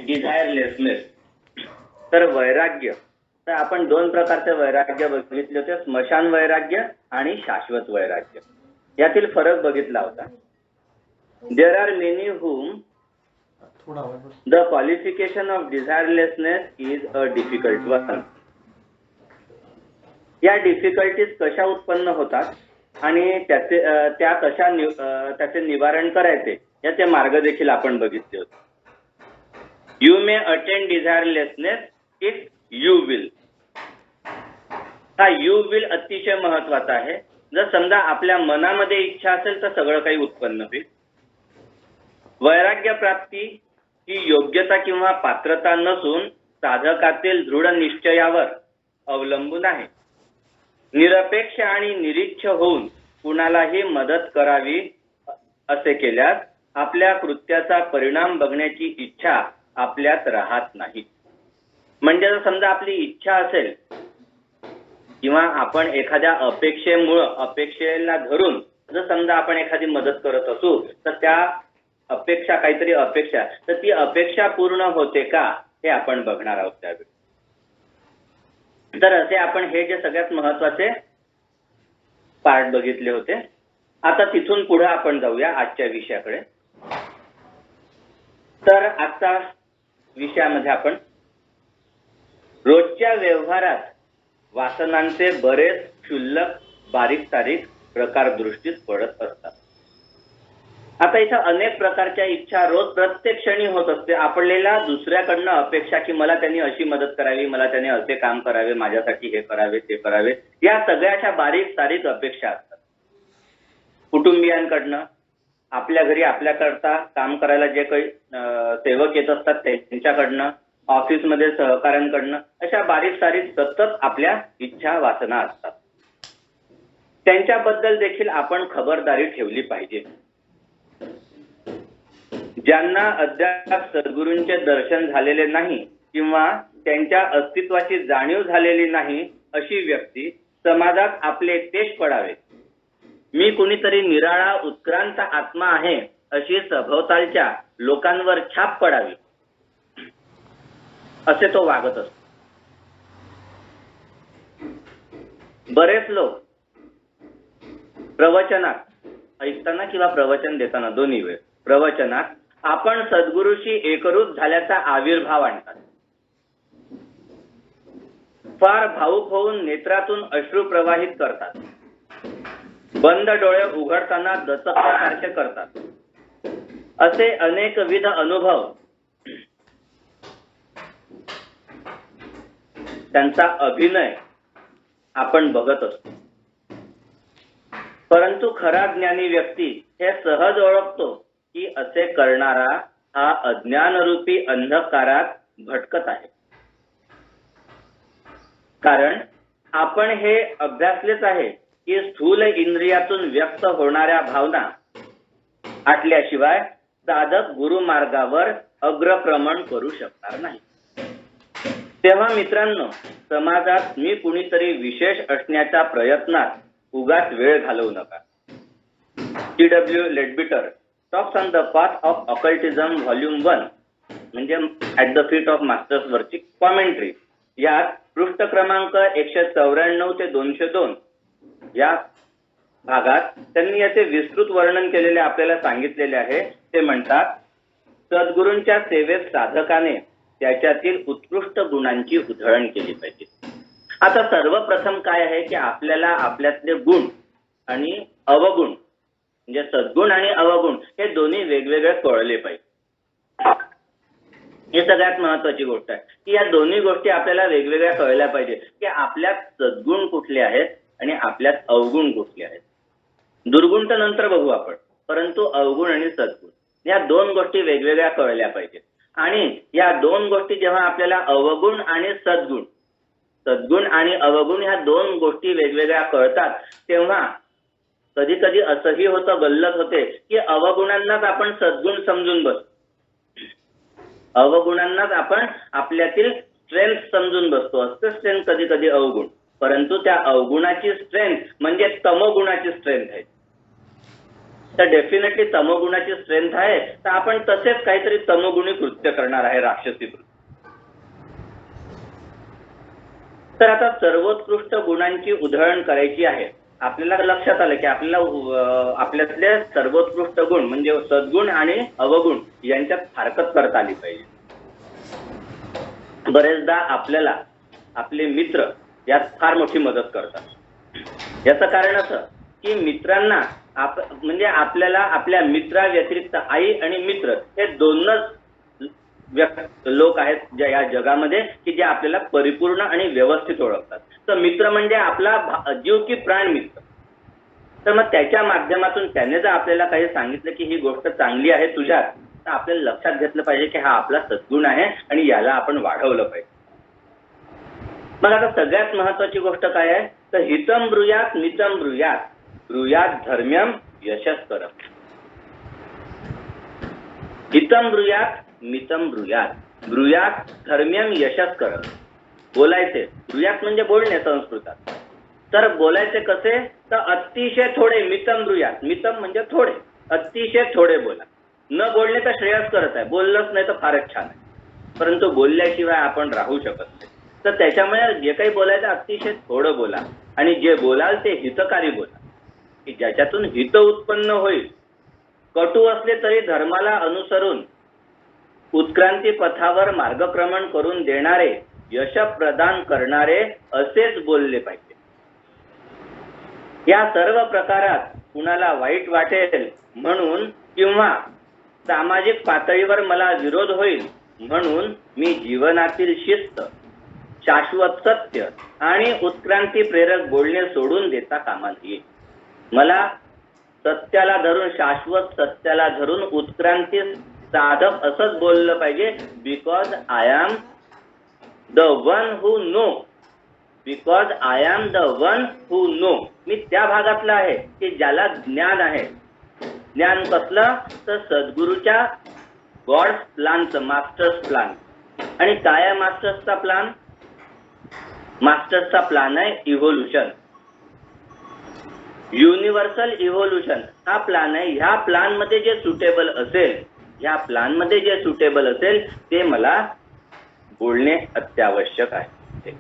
डिझायरलेसनेस. तर वैराग्य, तर आपण दोन प्रकारचे वैराग्य बघितले होते, स्मशान वैराग्य आणि शाश्वत वैराग्य. यातील फरक बघितला होता. There are many whom the qualification of desirelessness is a difficult one. या डिफिकल्टीज कशा उत्पन्न होतात आणि त्याचे निवारण करायचे याचे मार्ग देखील आपण बघितले होते. You may attain desirelessness if you will. हा यू विल अतिशय महत्वाचा आहे. जर समजा आपल्या मनामध्ये इच्छा असेल तर सगळं काही उत्पन्न होईल. वैराग्य प्राप्ती ही योग्यता किंवा पात्रता नसून साधकातील दृढ निश्चयावर अवलंबून आहे. निरपेक्ष आणि निरीच्छ होऊन कुणालाही मदत करावी असे केल्यास आपल्या कृत्याचा परिणाम बघण्याची इच्छा आपल्यात राहत नाही. म्हणजे जर समजा आपली इच्छा असेल किंवा आपण एखाद्या अपेक्षेला धरून जर समजा आपण एखादी मदत करत असू तर त्या काहीतरी अपेक्षा, तर ती अपेक्षा पूर्ण होते का हे आपण बघणार आहोत त्यावेळी. तर असे आपण हे जे सगळ्यात महत्वाचे पार्ट बघितले होते. आता तिथून पुढे आपण जाऊया आजच्या विषयाकडे. तर आजच्या विषयामध्ये आपण रोजच्या व्यवहारात वासनांचे बरेच क्षुल्लक बारीक सारीक प्रकार दृष्टीस पडत असतात. आता इथं अनेक प्रकारच्या इच्छा रोज प्रत्येक क्षणी होत असते. आपल्याला दुसऱ्याकडनं अपेक्षा की मला त्यांनी अशी मदत करावी, मला त्यांनी असे काम करावे, माझ्यासाठी हे करावे ते करावे, या सगळ्याच्या बारीक सारीक अपेक्षा असतात. कुटुंबियांकडनं, आपल्या घरी आपल्याकरता काम करायला जे काही सेवक येत असतात त्यांच्याकडनं, ऑफिसमध्ये सहकाऱ्यांकडनं, अशा बारीक सारीक सतत आपल्या इच्छा वासना असतात. त्यांच्याबद्दल देखील आपण खबरदारी ठेवली पाहिजे. ज्यांना अद्याप सद्गुरूंचे दर्शन झालेले नाही किंवा त्यांच्या अस्तित्वाची जाणीव झालेली नाही अशी व्यक्ती समाजात आपले तेज पडावे, मी कुणीतरी निराळा उत्क्रांत आत्मा आहे अशी सभोवतालच्या लोकांवर छाप पडावी असे तो वागत असतो. बरेच लोक प्रवचनात ऐकताना किंवा प्रवचन देताना दोन्ही वेळ प्रवचनात आपण सद्गुरूशी एकरूप झाल्याचा आविर्भाव आणतात. फार भावुक होऊन नेत्रातून अश्रू प्रवाहित करतात. बंद डोळे उघडताना दचकल्यासारखे करतात. असे अनेकविध अनुभव त्यांचा अभिनय आपण बघत असतो. परंतु खरा ज्ञानी व्यक्ती हे सहज ओळखतो की असे करणारा हा अज्ञानरूपी अंधकारात भटकत आहे. कारण आपण हे अभ्यासलेच आहे की स्थूल इंद्रियातून व्यक्त होणाऱ्या भावना आटल्याशिवाय साधक गुरुमार्गावर अग्रक्रमण करू शकणार नाही. तेव्हा मित्रांनो, समाजात मी कुणीतरी विशेष असण्याच्या प्रयत्नात उगाच वेळ घालवू नका. T.W. Leadbeater talks on the path of occultism volume 1 म्हणजे at the feet of masters वरची कॉमेंट्री, यात पृष्ठ क्रमांक 194 ते 202 या भागात त्यांनी याचे विस्तृत वर्णन केलेले आपल्याला सांगितलेले आहे. ते म्हणतात, सद्गुरूंच्या सेवेत साधकाने त्याच्यातील उत्कृष्ट गुणांची उधळण केली पाहिजे. आता सर्वप्रथम काय आहे की आपल्याला आपल्यातले गुण आणि अवगुण म्हणजे सद्गुण आणि अवगुण हे दोन्ही वेगवेगळे कळले पाहिजे. हे सगळ्यात महत्वाची गोष्ट आहे की या दोन्ही गोष्टी आपल्याला वेगवेगळ्या कळल्या पाहिजे की आपल्यात सद्गुण कुठले आहेत आणि आपल्यात अवगुण कुठले आहेत. दुर्गुण तर नंतर बघू आपण, परंतु अवगुण आणि सद्गुण या दोन गोष्टी वेगवेगळ्या कळल्या पाहिजेत. आणि या दोन गोष्टी जेव्हा आपल्याला अवगुण आणि सद्गुण आणि अवगुण ह्या दोन गोष्टी वेगवेगळ्या कळतात तेव्हा कधी कधी असंही होतं, गल्लत होते की अवगुणांनाच आपण सद्गुण समजून बसतो. अवगुणांनाच आपण आपल्यातील स्ट्रेंथ समजून बसतो. असते स्ट्रेंथ कधी कधी अवगुण, परंतु त्या अवगुणाची स्ट्रेंथ म्हणजे तमोगुणाची स्ट्रेंथ आहे. तर डेफिनेटली तमोगुणाची स्ट्रेंथ आहे, तर आपण तसेच काहीतरी तमोगुणी कृत्य करणार आहे, राक्षसी कृत्य. तर आता सर्वोत्कृष्ट गुणांची उधळण करायची आहे. आपल्याला लक्षात आलं की आपल्याला आपल्यातले सर्वोत्कृष्ट गुण म्हणजे सद्गुण आणि अवगुण यांच्यात फारकत करता आली पाहिजे. बरेचदा आपल्याला आपले मित्र यात फार मोठी मदत करतात. याचं कारण असं की मित्रांना म्हणजे आपल्याला आपल्या मित्रा व्यतिरिक्त आई आणि मित्र हे दोनच लोक आहेत ज्या या जगामध्ये की जे आपल्याला परिपूर्ण आणि व्यवस्थित ओळखतात. तर मित्र म्हणजे आपला जीव की प्राण मित्र. तर मग त्याच्या माध्यमातून त्याने जर आपल्याला काही सांगितलं की ही गोष्ट चांगली आहे तुझ्यात, तर आपल्याला लक्षात घेतलं पाहिजे की हा आपला सद्गुण आहे आणि याला आपण वाढवलं पाहिजे. मग आता सगळ्यात महत्वाची गोष्ट काय आहे, तर हितम ब्रूयात मितम ब्रूयात ब्रूयात धर्म्यम यशस्करम. हितम ब्रूयात मितम ब्रूयात ब्रूयात धर्म्यम यशस्करम. बोलायचे, ब्रूयात म्हणजे बोलणे संस्कृतात. तर बोलायचे कसे, तर अतिशय थोडे. मितम ब्रूयात, मितम म्हणजे थोडे, अतिशय थोडे बोला. न बोलणे तर श्रेयस्करच आहे, बोललंच नाही तर फारच छान आहे, परंतु बोलल्याशिवाय आपण राहू शकत नाही. तर त्याच्यामुळे जे काही बोलायचं अतिशय थोडं बोला आणि जे बोलाल ते हितकारी बोला की ज्याच्यातून हित उत्पन्न होईल. कटू असले तरी धर्माला अनुसरून उत्क्रांती पथावर मार्गक्रमण करून देणारे, यश प्रदान करणारे असेच बोलले पाहिजे. या सर्व प्रकारात कुणाला वाईट वाटेल म्हणून किंवा सामाजिक पातळीवर मला विरोध होईल म्हणून मी जीवनातील शिस्त, शाश्वत सत्य आणि उत्क्रांती प्रेरक बोलणे सोडून देता कामा नये. मला सत्याला धरून, शाश्वत सत्याला धरून उत्क्रांती साधक असंच बोललं पाहिजे. Because I am the one who know, because I am the one who know. मी त्या भागातला आहे की ज्याला ज्ञान आहे. ज्ञान कसलं, तर सद्गुरूच्या गॉड्स प्लॅनचं, मास्टर्स प्लॅन. आणि काय आहे मास्टर्सचा प्लॅन? मास्टर्सचा प्लॅन आहे इव्होल्युशन, युनिव्हर्सल इव्होल्युशन हा प्लॅन आहे. ह्या प्लॅन मध्ये जे सुटेबल असेल, ह्या प्लॅन मध्ये जे सुटेबल असेल ते मला बोलणे अत्यावश्यक आहे.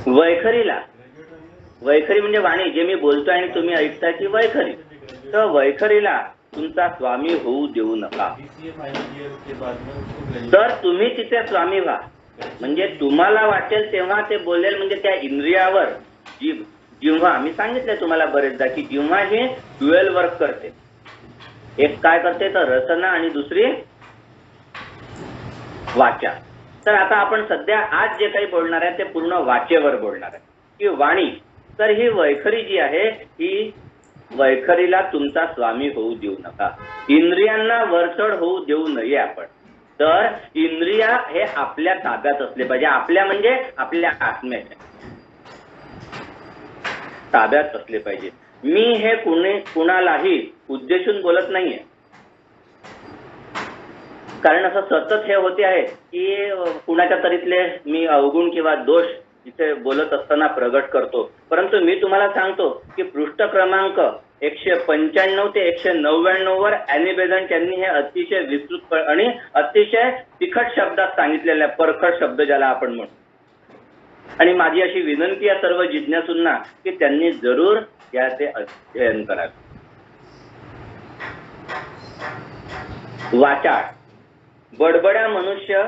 वैखरीला, वैखरी म्हणजे वाणी, जे मी बोलतोय आणि तुम्ही ऐकताय ती वैखरी. तर वैखरीला तुमचा स्वामी होऊ देऊ नका. तर तुम्ही तिथे स्वामी व्हा. म्हणजे तुम्हाला वाटेल तेव्हा ते बोलेल. म्हणजे त्या इंद्रियावर जिव्हा, मी सांगितलंय तुम्हाला बरेचदा की जिव्हा ही ड्युएल वर्क करते. एक काय करते तर रसना आणि दुसरी वाचा. तर आता आपण सध्या आज जे काही बोलणार आहे ते पूर्ण वाचेवर बोलणार आहे की वाणी. तर ही वैखरी जी आहे ही वैखरीला तुमचा स्वामी होऊ देऊ नका. इंद्रियांना वरचढ होऊ देऊ नये आपण. तर इंद्रिया हे आपल्या ताब्यात असले पाहिजे. आपल्या म्हणजे आपल्या आत्म्याच्या ताब्यात असले पाहिजे. मी हे कुणालाही उद्देशून बोलत नाहीये, कारण असं सतत हे होते आहे की कुणाच्या तरीतले मी अवगुण किंवा दोष इथे बोलत असताना प्रगट करतो. परंतु मी तुम्हाला सांगतो की पृष्ठ क्रमांक 195 ते 199 वर ॲनी बेझंट यांनी हे अतिशय विस्तृत आणि अतिशय तिखट शब्दात सांगितलेले, परखड शब्द ज्याला आपण म्हणतो. आणि माझी अशी विनंती आहे सर्व जिज्ञासूंना की त्यांनी जरूर याचे अध्ययन करावे. वाचाळ, बडबडा मनुष्य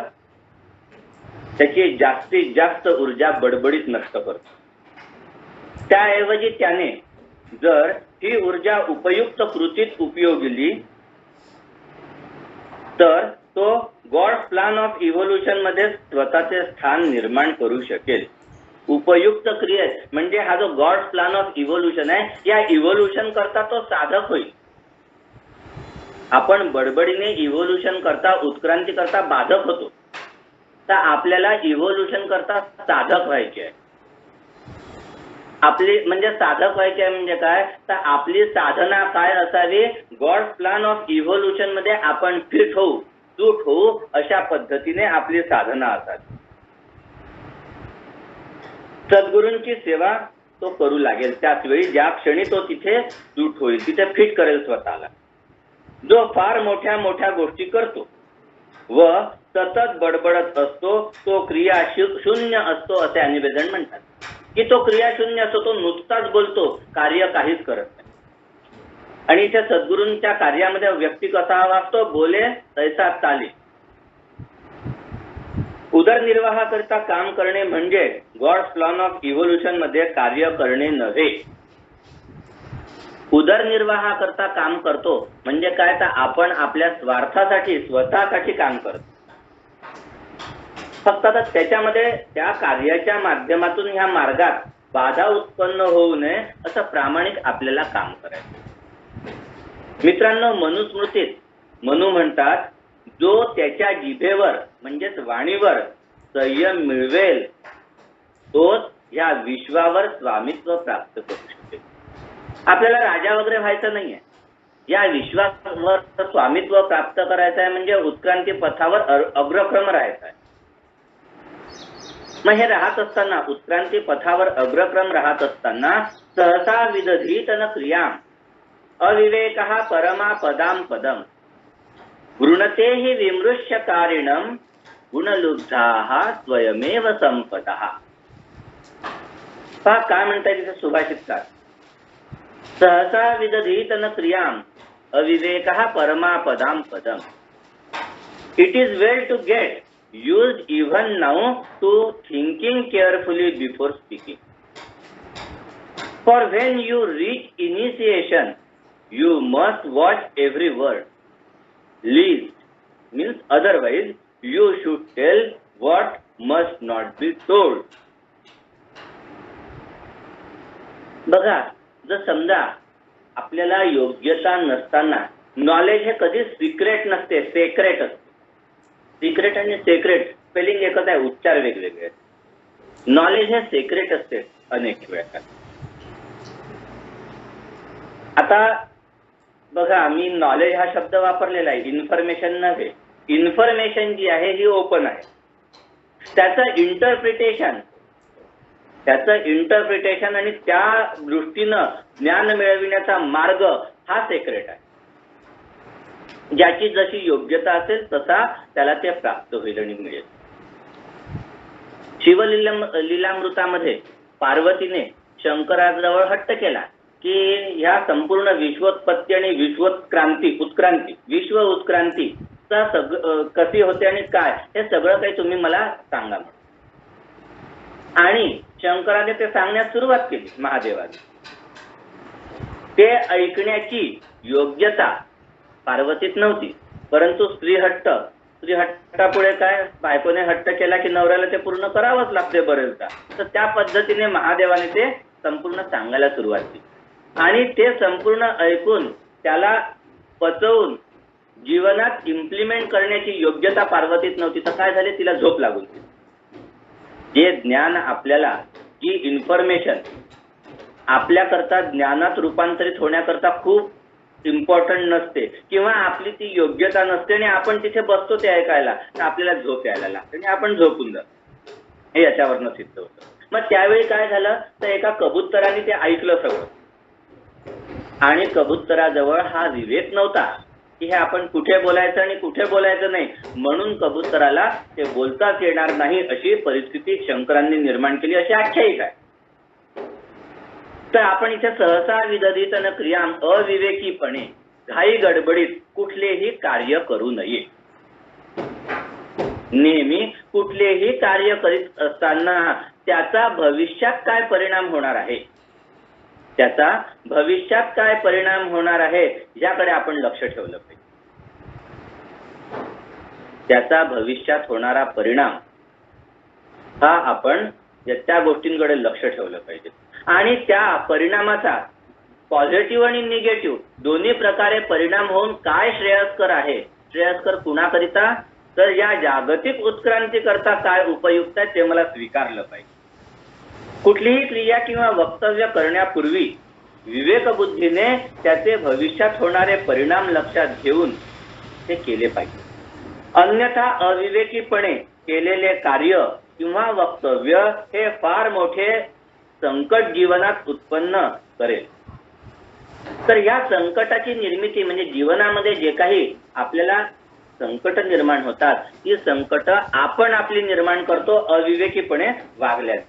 त्याची जास्तीत जास्त ऊर्जा बडबडीत नष्ट करतो. त्याऐवजी त्याने जर ही ऊर्जा उपयुक्त कृतीत उपयोगली तर तो गॉड्स प्लॅन ऑफ इव्होल्युशन मध्ये स्वतःचे स्थान निर्माण करू शकेल. उपयुक्त क्रियेत म्हणजे हा जो गॉड्स प्लॅन ऑफ इव्होल्युशन आहे, या इव्होल्युशन करता तो साधक होईल. आपण बडबडीने इव्होल्युशन करता, उत्क्रांती करता बाधक होतो. तर आपल्याला इव्होल्युशन करता साधक व्हायचे आहे. आपली म्हणजे साधक व्हायचे आहे म्हणजे काय, तर आपली साधना काय असावी, गॉड्स प्लॅन ऑफ इव्होल्युशन मध्ये आपण फिट होऊ, सूट होऊ अशा पद्धतीने आपली साधना असावी. सद्गुरूंची सेवा तो करू लागेल, त्याच वेळी ज्या क्षणी तो तिथे सूट होईल, तिथे फिट करेल स्वतःला. जो फार मोठ्या मोठ्या गोष्टी करतो व सतत बडबडत असतो तो क्रियाशून्य असतो असे अनिवेदन म्हणतात. की तो क्रियाशून्य असतो, तो नुसताच बोलतो, कार्य काहीच करत नाही. आणि इथे सद्गुरूंच्या कार्यामध्ये व्यक्ती कसा हवा असतो, बोले तैसा चाले. उदरनिर्वाहाकरिता काम करणे म्हणजे गॉड्स प्लॅन ऑफ इव्होल्युशन मध्ये कार्य करणे नव्हे. उदरनिर्वाहाकरता काम करतो म्हणजे काय, तर आपण आपल्या स्वार्थासाठी स्वतःसाठी काम करतो. फक्त आता त्याच्यामध्ये त्या कार्याच्या माध्यमातून ह्या मार्गात बाधा उत्पन्न होऊ नये असं प्रामाणिक आपल्याला काम करायचं. मित्रांनो, मनुस्मृतीत मनु म्हणतात, जो त्याच्या जिभेवर म्हणजेच वाणीवर संयम मिळवेल तोच या विश्वावर स्वामित्व प्राप्त करू शकेल. आपल्याला राजा वगैरे व्हायचं नाहीये, या विश्वावर स्वामित्व प्राप्त करायचं आहे, म्हणजे उत्क्रांती पथावर अग्रक्रम राहायचा आहे. मग हे राहत असताना, उत्क्रांती पथावर अग्रक्रम राहत असताना, सहसा विदधीत न क्रियाम अविवेकः परमा पदाम पदम गृणते हि विमृश्य कारिणम गुणलुब्धाः स्वयमेव संपदः. पहा काय म्हणताय तिथे सुभाषितकार, सहसा विदधीत न क्रियाम अविवेकः परमा पदाम पदम. It is well to get used even now to thinking carefully before speaking. For when you reach initiation, you must watch every word. Least means otherwise you should tell what must not be told. बघा, जर समजा आपल्याला योग्यता नसताना, knowledge हे कधी secret नसते, secret असते. सिक्रेट आणि सेक्रेट स्पेलिंग एकच आहे, उच्चार वेगवेगळे. नॉलेज हे सेक्रेट असते अनेक वेळा. आता बघा, मी नॉलेज हा शब्द वापरलेला आहे, इन्फॉर्मेशन नव्हे. इन्फॉर्मेशन जी आहे ही ओपन आहे. त्याचं इंटरप्रिटेशन आणि त्या दृष्टीनं ज्ञान मिळविण्याचा मार्ग हा सेक्रेट आहे. ज्याची जशी योग्यता असेल तसा त्याला ते प्राप्त होईल आणि मिळेल. शिवलीलामृतामध्ये पार्वतीने शंकराजवळ हट्ट केला की ह्या संपूर्ण विश्वोत्पत्ती आणि विश्व उत्क्रांती कशी होते आणि काय, हे सगळं काही तुम्ही मला सांगा. आणि शंकराने ते सांगण्यास सुरुवात केली महादेवाने. ते ऐकण्याची योग्यता पार्वतीत नव्हती, परंतु स्त्री हट्टापुढे काय, बायकोने हट्ट केला की नवऱ्याला ते पूर्ण करावंच लागते बरेचदा. तर त्या पद्धतीने महादेवाने ते संपूर्ण सांगायला सुरुवात केली. आणि ते संपूर्ण ऐकून त्याला पचवून जीवनात इम्प्लिमेंट करण्याची योग्यता पार्वतीत नव्हती. तर काय झाले, तिला झोप लागून गेली. जे ज्ञान आपल्याला, जी इन्फॉर्मेशन आपल्याकरता ज्ञानात रूपांतरित होण्याकरता खूप इम्पॉर्टंट नसते किंवा आपली ती योग्यता नसते आणि आपण तिथे बसतो ते ऐकायला, तर आपल्याला झोप यायला लागते आणि आपण झोपून जातो. हे याच्यावरनं सिद्ध होतं. मग त्यावेळी काय झालं, तर एका कबुतराने ते ऐकलं सगळं. आणि कबुतराजवळ हा विवेक नव्हता की हे आपण कुठे बोलायचं आणि कुठे बोलायचं नाही, म्हणून कबुतराला ते बोलताच येणार नाही अशी परिस्थिती शंकरांनी निर्माण केली, अशी आख्यायिका आहे. तर आपण इथे सहसा विदधीत न क्रियाम अविवेकीपणे घाई गडबडीत कुठलेही कार्य करू नये. नेहमी कुठलेही कार्य करीत असताना त्याचा भविष्यात काय परिणाम होणार आहे, याकडे आपण लक्ष ठेवलं पाहिजे. त्याचा भविष्यात होणारा परिणाम हा आपण त्या गोष्टींकडे लक्ष ठेवलं पाहिजे. आणि त्या परिणामाचा पॉझिटिव्ह आणि निगेटिव्ह दोन्ही प्रकारे परिणाम होऊन काय श्रेयस्कर आहे, श्रेयस्कर कुणाकरिता, तर या जागतिक उत्क्रांती करता काय उपयुक्त आहे ते मला स्वीकारलं पाहिजे. कुठलीही क्रिया किंवा वक्तव्य करण्यापूर्वी विवेकबुद्धीने त्याचे भविष्यात होणारे परिणाम लक्षात घेऊन ते केले पाहिजे. अन्यथा अविवेकीपणे केलेले कार्य किंवा वक्तव्य हे फार मोठे संकट जीवनात उत्पन्न करेल. तर या संकटाची निर्मिती म्हणजे जीवनामध्ये जे काही आपल्याला संकट निर्माण होतात ही संकट आपण आपली निर्माण करतो अविवेकीपणे वागल्यास.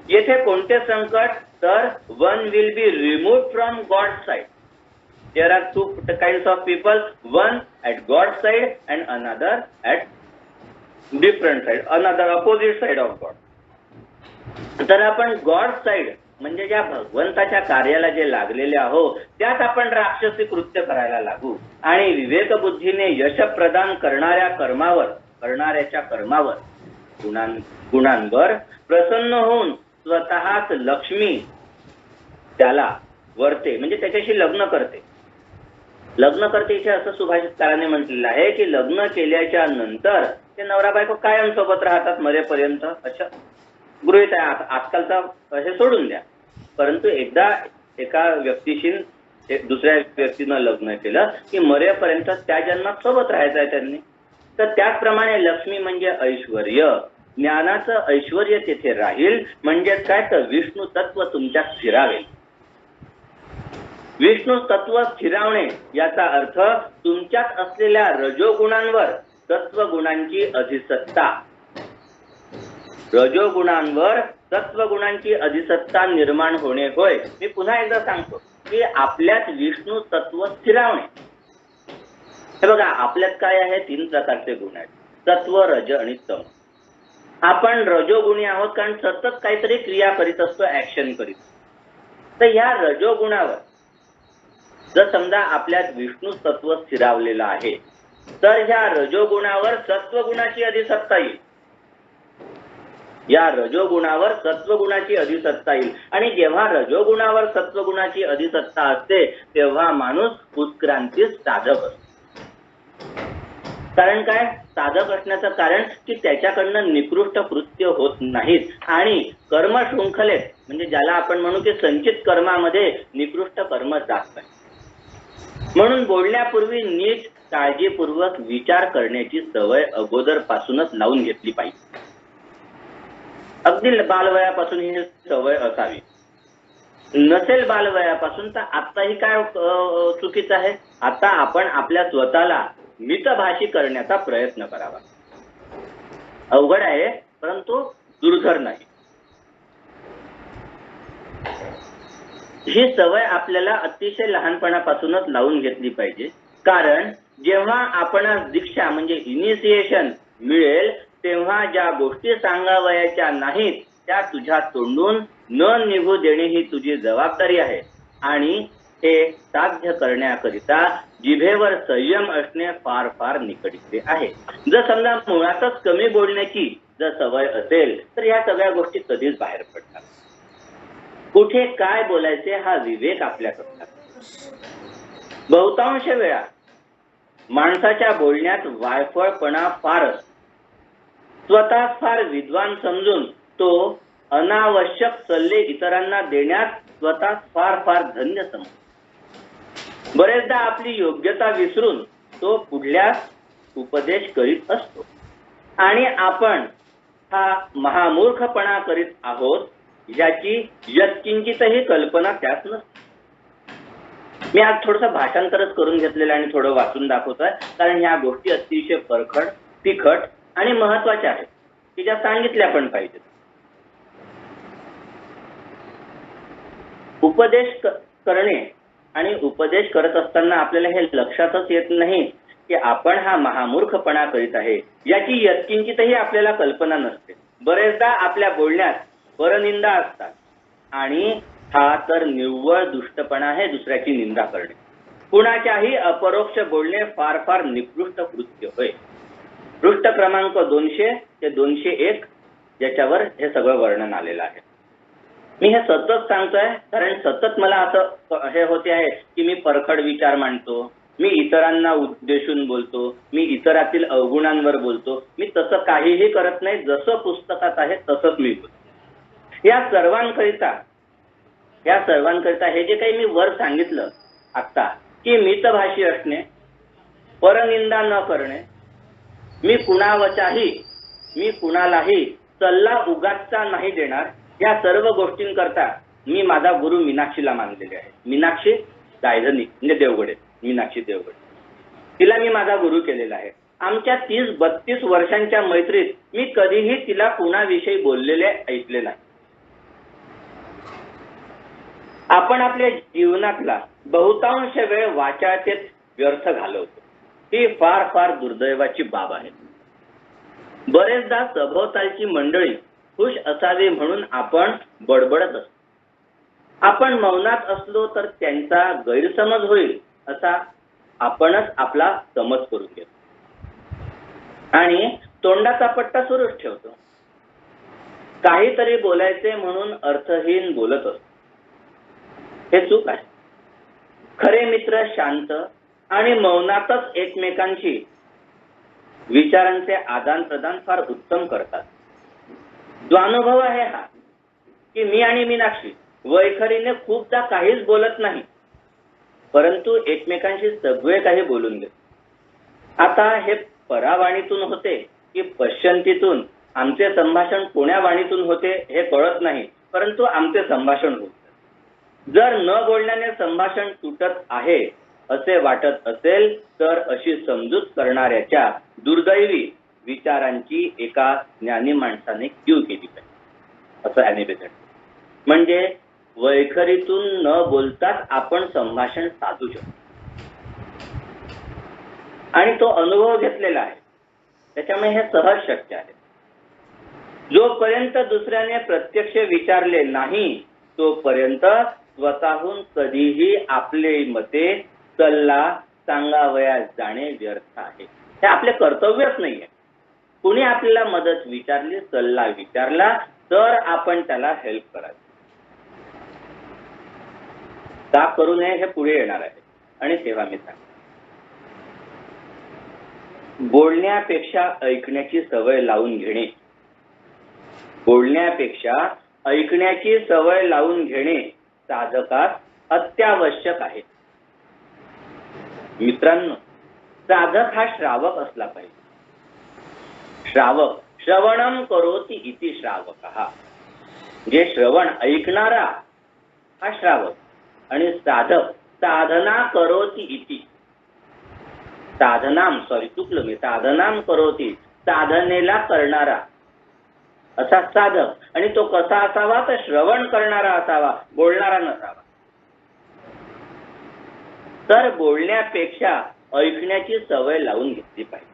येथे कोणते संकट? तर one will be removed from God side. There are two kinds of people, one at God side and another at different side, another opposite side of God. तर आपण गॉड साइड म्हणजे ज्या भगवंताच्या कार्याला जे लागलेले आहोत त्यात आपण राक्षसी कृत्य करायला लागू आणि विवेक बुद्धीने यश प्रदान करणाऱ्याच्या कर्मावर गुणांवर प्रसन्न होऊन स्वतःच लक्ष्मी त्याला वरते म्हणजे त्याच्याशी लग्न करते. लग्न करते इथे असं सुभाषितकाराने म्हटलेलं आहे की लग्न केल्याच्या नंतर ते नवरा बायको कायम सोबत राहतात मरेपर्यंत, असं गृहीत आहे. आजकालचा हे सोडून द्या, परंतु एकदा एका व्यक्तीशी दुसऱ्या व्यक्तीनं लग्न केलं की मरेपर्यंत त्या जन्मात सोबत राहायचं आहे त्यांनी. तर त्याचप्रमाणे लक्ष्मी म्हणजे ऐश्वर्य, ज्ञानाचं ऐश्वर्य तिथे राहील. म्हणजे काय? तर विष्णू तत्व तुमच्यात स्थिरावेल. विष्णू तत्व स्थिरावणे याचा अर्थ तुमच्यात असलेल्या रजोगुणांवर सत्वगुणांची अधिसत्ता, रजोगुणांवर सत्वगुणांची अधिसत्ता निर्माण होणे होय. मी पुन्हा एकदा सांगतो की आपल्यात विष्णू तत्व स्थिरावणे. हे बघा, आपल्यात काय आहे? 3 प्रकारचे गुण आहेत, सत्व, रज आणि तम. आपण रजोगुणी आहोत कारण सतत काहीतरी क्रिया करीत असतो, ऍक्शन करीत. तर ह्या रजोगुणावर जर समजा आपल्यात विष्णू तत्व स्थिरावलेलं आहे तर ह्या रजोगुणावर सत्वगुणाची अधिसत्ता येईल. या रजोगुणावर सत्वगुणाची अधिसत्ता येईल आणि जेव्हा रजोगुणावर सत्वगुणाची अधिसत्ता असते तेव्हा माणूस उत्क्रांतीस साधक असतो. कारण काय? साधक असण्याचं कारण की त्याच्याकडनं निकृष्ट कृत्य होत नाहीत आणि कर्म शृंखलेत म्हणजे ज्याला आपण म्हणू की संचित कर्मामध्ये निकृष्ट कर्म जात नाही. म्हणून बोलण्यापूर्वी नीट काळजीपूर्वक विचार करण्याची सवय अगोदरपासूनच लावून घेतली पाहिजे. अगदी बालवयापासून ही सवय असावी. नसेल बालवयापासून तर आताही काय चुकीचं आहे? आता आपण आपल्या स्वतःला मितभाषी करण्याचा प्रयत्न करावा. अवघड आहे परंतु दुर्धर नाही. ही सवय आपल्याला अतिशय लहानपणापासूनच लावून घेतली पाहिजे. कारण जेव्हा आपणास दीक्षा म्हणजे इनिशिएशन मिळेल तेव्हा ज्या गोष्टी सांगावयाच्या नाहीत त्या तुझ्या तोंडून न निघू देणे ही तुझी जबाबदारी आहे आणि हे साध्य करण्याकरिता जिभेवर संयम असणे फार फार निकटचे आहे. जर समजा मुळातच कमी बोलण्याची जर सवय असेल तर या सगळ्या गोष्टी कधीच बाहेर पडतात. कुठे काय बोलायचे हा विवेक आपल्याकडे. बहुतांश वेळा माणसाच्या बोलण्यात वायफळपणा फार असतो. स्वतः फार विद्वान समजून तो अनावश्यक सल्ले इतरांना देण्यात स्वतः फार फार धन्य समजतो. बरेचदा आपली योग्यता विसरून तो पुढल्यास उपदेश करीत असतो आणि आपण हा महामूर्खपणा करीत आहोत याची यत्किंचितही कल्पना त्यात नसते. मी आज थोडंसं भाषांतरच करून घेतलेलं आणि थोडं वाचून दाखवतोय कारण ह्या गोष्टी अतिशय परखड, तिखट आणि महत्वाच्या आहेत की ज्या सांगितल्या पण पाहिजेत. उपदेश करणे आणि उपदेश करत असताना आपल्याला हे लक्षातच येत नाही की आपण हा महामूर्खपणा करीत आहे याची यत्किंचितही आपल्याला कल्पना नसते. बरेचदा आपल्या बोलण्यात परनिंदा असतात आणि हा तर निव्वळ दुष्टपणा आहे, दुसऱ्याची निंदा करणे. कुणाच्याही अपरोक्ष बोलणे फार फार निकृष्ट कृत्य होय. पृष्ठ क्रमांक 200 ते 201 ज्याच्यावर हे सगळं वर्णन आलेलं आहे. मी हे सतत सांगतोय कारण सतत मला असं हे होते आहे की मी परखड विचार मांडतो, मी इतरांना उद्देशून बोलतो, मी इतरातील अवगुणांवर बोलतो. मी तसं काहीही करत नाही. जसं पुस्तकात आहे तसंच मी बोलतो. या सर्वांकरिता हे जे काही मी वर सांगितलं आता की मितभाषी असणे, परनिंदा न करणे, मी कुणालाही सल्ला उगाचचा नाही देणार या सर्व गोष्टींकरता मी माझा गुरु मीनाक्षीला मानलेले आहे. मीनाक्षी गायधनी म्हणजे देवगडे, मीनाक्षी देवगडे, तिला मी माझा गुरु केलेला आहे. आमच्या 30-32 वर्षांच्या मैत्रीत मी कधीही तिला कुणाविषयी बोललेले ऐकले नाही. आपण आपल्या जीवनातला बहुतांश वेळ वाचाळतेत व्यर्थ घालवतो. ही फार फार दुर्दैवाची बाब आहे. बरेचदा सभोवतालची मंडळी खुश असावी म्हणून आपण बडबडत असतो. आपण मौनात असलो तर त्यांचा गैरसमज होईल असा आपणच आपला समज करून घेतो आणि तोंडाचा पट्टा सुरूच ठेवतो. काहीतरी बोलायचे म्हणून अर्थहीन बोलत असतो. हे चूक आहे. खरे मित्र शांत आणि मौनातच एकमेकांशी विचारांचे आदान प्रदान फार उत्तम करतात. जो अनुभव आहे हा की मी आणि मीनाक्षी वैखरीने खूपदा काहीच बोलत नाही, परंतु एकमेकांशी सगळे काही बोलून घेतो. आता हे परावाणीतून होते की पश्चंतीतून आमचे संभाषण कोण्या वाणीतून होते हे कळत नाही, परंतु आमचे संभाषण होते. जर न बोलण्याने संभाषण तुटत आहे असे वाटत असेल तर अशी समजूत करणाऱ्याच्या दुर्दैवी विचारांची एका ज्ञानी माणसाने कीव केली पाहिजे असं ॲनी बेसेंट. म्हणजे वैखरीतून न बोलताच आपण संभाषण साधू शकतो आणि तो अनुभव घेतलेला आहे, त्याच्यामुळे हे सहज शक्य आहे. जोपर्यंत दुसऱ्याने प्रत्यक्ष विचारले नाही तोपर्यंत स्वतःहून कधीही आपले मते सल्ला सांगावयास जाणे व्यर्थ आहे. हे आपले कर्तव्यच नाहीये. कुणी आपल्याला मदत विचारली, सल्ला विचारला तर आपण त्याला हेल्प करावी. का करू नये हे पुढे येणार आहे आणि तेव्हा मी सांगतो. बोलण्यापेक्षा ऐकण्याची सवय लावून घेणे, बोलण्यापेक्षा ऐकण्याची सवय लावून घेणे साधकास अत्यावश्यक आहे. मित्रांनो, साधक हा श्रावक असला पाहिजे. श्रावक श्रवणम करोति इति श्रावकः, जे श्रवण ऐकणारा हा श्रावक आणि साधक साधना करोति इति, साधनाम चुकलं मी, साधनाम करोति साधनेला करणारा असा साधक. आणि तो कसा असावा तर श्रवण करणारा असावा, बोलणारा नसावा. तर बोलण्यापेक्षा ऐकण्याची सवय लावून घेतली पाहिजे.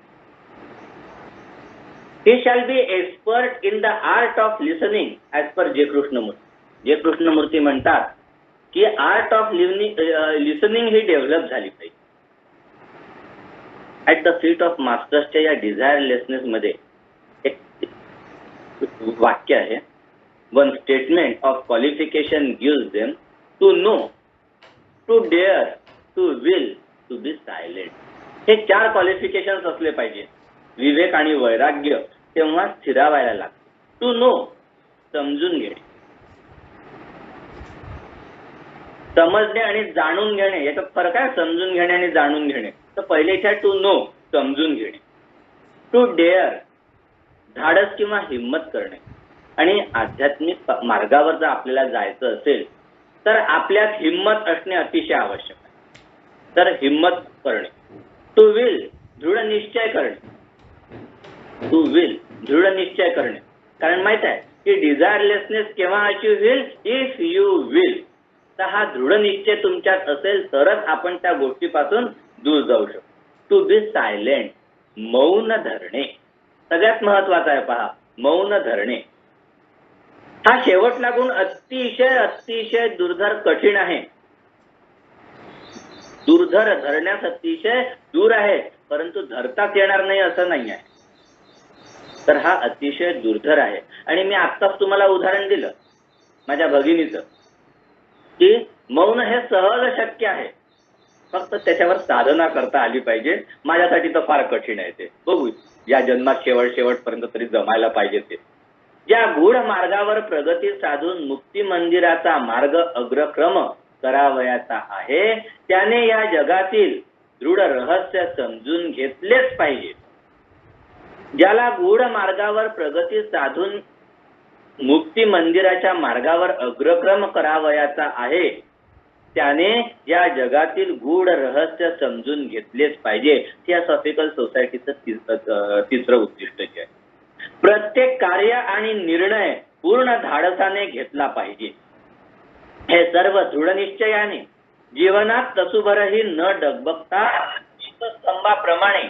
He shall be expert in the art of listening as per जे कृष्णमूर्ती. जे कृष्णमूर्ती म्हणतात की आर्ट ऑफ लिसनिंग ही डेव्हलप झाली पाहिजे. ऍट द फीट ऑफ मास्टर्सच्या या डिझायरलेसनेस मध्ये एक वाक्य आहे, one statement of qualification gives them to know, to dare, to will, to be silent. हे 4 क्वालिफिकेशन्स असले पाहिजे. विवेक आणि वैराग्य तेव्हा स्थिरावायला लागते. टू नो समजून घेणे, समजणे आणि जाणून घेणे याच्यात फरक आहे. समजून घेणे आणि जाणून घेणे. तर पहिले इथे टू नो समजून घेणे, टू डेअर धाडस किंवा हिम्मत करणे. आणि आध्यात्मिक मार्गावर जर आपल्याला जायचं असेल तर आपल्यात हिम्मत असणे अतिशय आवश्यक आहे. तर हिम्मत करणे. टू विल दृढ निश्चय करणे, टू विल दृढ निश्चय करणे. कारण माहित आहे की डिझायरलेसनेस केव्हा अचीव्ह होईल, इफ यू विल. तर हा दृढ निश्चय तुमच्यात असेल तरच आपण त्या गोष्टीपासून दूर जाऊ शकतो. टू बी सायलेंट मौन धरणे सगळ्यात महत्वाचा आहे. पहा, मौन धरणे हा शेवट लागून अतिशय अतिशय दुर्धर कठीण आहे. दुर्धर धरण्यास अतिशय दूर आहे, परंतु धरताच येणार नाही असं नाही आहे. तर हा अतिशय दुर्धर आहे. आणि मी आत्ताच तुम्हाला उदाहरण दिलं माझ्या भगिनीचं की मौन हे सहज शक्य आहे, फक्त त्याच्यावर साधना करता आली पाहिजे. माझ्यासाठी तर फार कठीण आहे ते. बघू या जन्मात शेवटपर्यंत तरी जमायला पाहिजे ते. ज्या गूढ मार्गावर प्रगती साधून मुक्ती मंदिराचा मार्ग अग्रक्रम करावयाचा आहे त्याने या जगातील दृढ रहस्य समजून घेतलेच पाहिजे. ज्याला गूढ मार्गावर प्रगती साधून मुक्ती मंदिराच्या मार्गावर अग्रक्रम करावयाचा आहे त्याने या जगातील गूढ रहस्य समजून घेतलेच पाहिजे. थिओसॉफिकल सोसायटीचं तिसरं उद्दिष्ट जे आहे. प्रत्येक कार्य आणि निर्णय पूर्ण धाडसाने घेतला पाहिजे. हे सर्व दृढनिश्चयाने जीवनात तसूभरही न डगबगता दीपस्तंभाप्रमाणे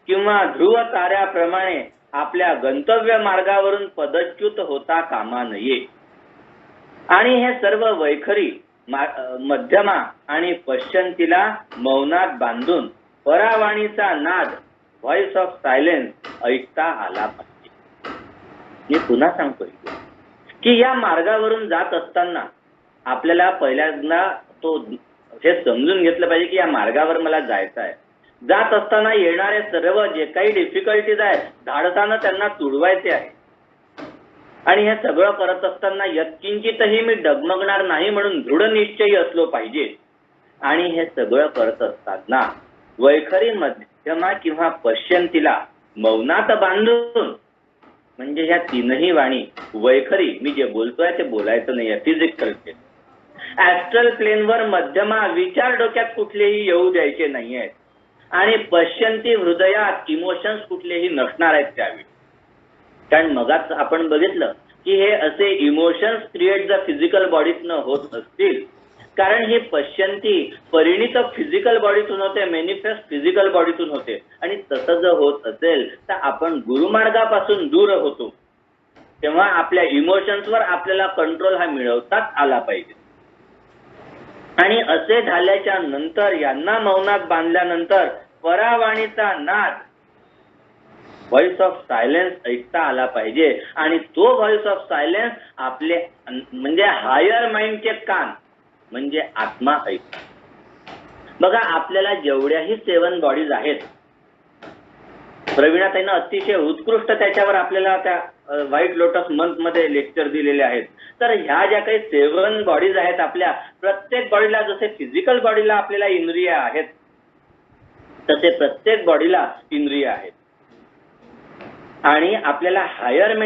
किंवा ध्रुव ताऱ्याप्रमाणे आपल्या गंतव्य मार्गावरून पदच्युत होता कामा नये. आणि हे सर्व वैखरी मध्यमा आणि पश्चंतीला मौनात बांधून परावाणीचा नाद व्हॉइस ऑफ सायलेन्स ऐकता आला पाहिजे. मी पुन्हा सांगतोय की या मार्गावरून जात असताना आपल्याला पहिल्यांदा तो हे समजून घेतलं पाहिजे की या मार्गावर मला जायचं आहे. जात असताना येणारे सर्व जे काही डिफिकल्टीज आहेत धाडसानं त्यांना तुडवायचे आहे. आणि हे सगळं करत असताना यत्किंचितही मी डगमगणार नाही म्हणून दृढ निश्चयी असलो पाहिजे. आणि हे सगळं करत असताना वैखरी मध्यमा किंवा पश्चंतीला मौनात बांधून म्हणजे ह्या तीनही वाणी वैखरी मी जे बोलतोय ते बोलायचं नाहीये. फिजिकल प्लेन ऍस्ट्रल प्लेनवर मध्यमा विचार डोक्यात कुठलेही येऊ द्यायचे नाहीयेत आणि पश्चंती हृदयात इमोशन्स कुठलेही नसणार आहेत त्यावेळी. कारण मगाच आपण बघितलं की हे असे इमोशन्स क्रिएट जर फिजिकल बॉडीतनं होत असतील कारण ही पश्चंती परिणित फिजिकल बॉडीतून होते, मॅनिफेस्ट फिजिकल बॉडीतून होते. आणि तसं जर होत असेल तर आपण गुरुमार्गापासून दूर होतो. तेव्हा आपल्या इमोशन्सवर आपल्याला कंट्रोल हा मिळवताच आला पाहिजे. आणि असे झाल्याच्या नंतर यांना मौनात बांधल्यानंतर परावाणीचा नाद व्हॉइस ऑफ सायलेन्स ऐकता आला पाहिजे. आणि तो व्हॉइस ऑफ सायलेन्स आपले म्हणजे हायर माइंडचे कान म्हणजे आत्मा ऐकतो. बघा आपल्याला जेवढ्याही 7 बॉडीज आहेत प्रवीणाताईंना अतिशय उत्कृष्ट त्याच्यावर आपल्याला त्या व्हाईट लोटस मंथ मध्ये लेक्चर दिलेले आहेत. तर ह्या ज्या काही 7 बॉडीज आहेत आपल्या प्रत्येक बॉडीला जसे फिजिकल बॉडीला आपल्याला इंद्रिय आहेत तसे प्रत्येक बॉडीला इंद्रिय आहेत. आणि आपल्याला हायर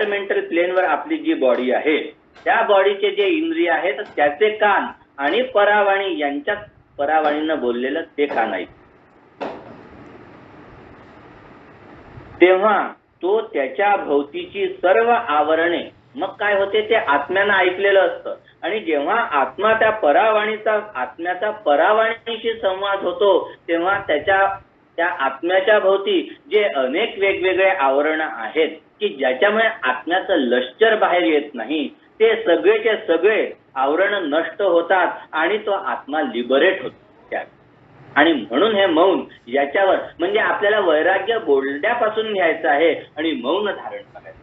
मेंटल प्लेनवर आपली जी बॉडी आहे त्या बॉडीचे जे इंद्रिय आहेत त्याचे कान आणि परावाणी यांच्यात परावाणीनं बोललेलं ते कान आहेत. तेव्हा तो त्याच्या भोवतीची सर्व आवरणे मग काय होते ते आत्म्यानं ऐकलेलं असतं. आणि जेव्हा आत्मा आत्म्याचा परावाणीशी संवाद होतो तेव्हा त्या आत्म्याच्या भोवती जे अनेक वेगवेगळे आवरण आहेत की ज्याच्यामुळे आत्म्याचं लश्कर बाहेर येत नाही ते सगळेचे सगळे आवरण नष्ट होतात आणि तो आत्मा लिबरेट होतो. आणि म्हणून हे मौन याच्यावर म्हणजे आपल्याला वैराग्य बोलण्यापासून घ्यायचं आहे आणि मौन धारण करायचं.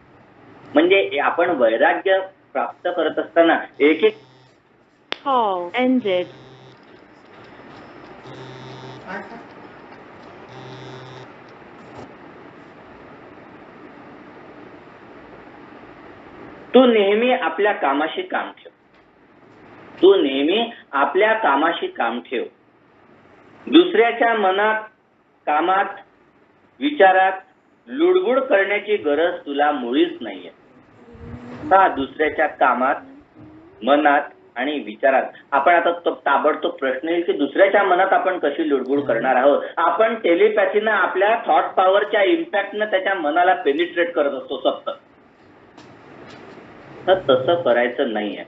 म्हणजे आपण वैराग्य प्राप्त करत असताना एक Call ended. तू नेहमी आपल्या कामाशी काम ठेव. दुसऱ्याच्या मनात, कामात, विचारात लुडबुड करण्याची गरज तुला मुळीच नाहीये. का दुसऱ्याच्या कामात, मनात आणि विचारात आपण आता ताबडतोब प्रश्न येईल की दुसऱ्याच्या मनात आपण कशी लुडबुड करणार आहोत. आपण टेलिपॅथीनं आपल्या थॉट पॉवरच्या इम्पॅक्टनं त्याच्या मनाला पेनिट्रेट करत असतो सतत. तर तसं करायचं नाहीये.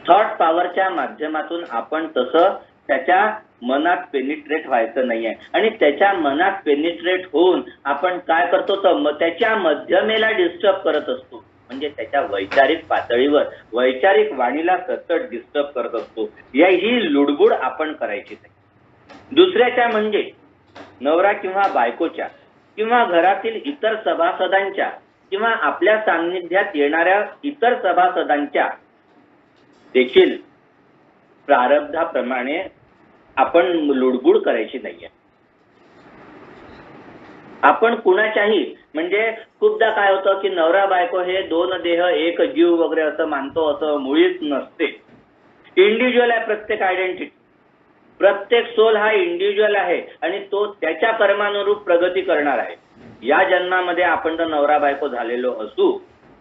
थॉट पॉवरच्या माध्यमातून आपण तसं त्याच्या मनात पेनिट्रेट व्हायचं नाहीये. आणि त्याच्या मनात पेनिट्रेट होऊन आपण काय करतो तर त्याच्या मध्यमेला डिस्टर्ब करत असतो. म्हणजे त्याच्या वैचारिक पातळीवर वैचारिक वाणीला सतत डिस्टर्ब करत असतो. ही लुडबुड आपण करायची नाही. दुसऱ्याच्या म्हणजे नवरा किंवा बायकोच्या किंवा घरातील इतर सभासदांच्या किंवा आपल्या सान्निध्यात येणाऱ्या इतर सभासदांच्या देखील प्रारब्धाप्रमाणे आपण लुडबुड करायची नाहीये. आपण कुणाच्याही म्हणजे खूपदा काय होतं की नवरा बायको हे 2 देह 1 जीव वगैरे असं मानतो, असं मुळीच नसते. इंडिव्हिज्युअल आहे प्रत्येक आयडेंटिटी. प्रत्येक सोल हा इंडिव्हिज्युअल आहे आणि तो त्याच्या कर्मानुरूप प्रगती करणार आहे. या जन्मामध्ये आपण जर नवरा बायको झालेलो असू,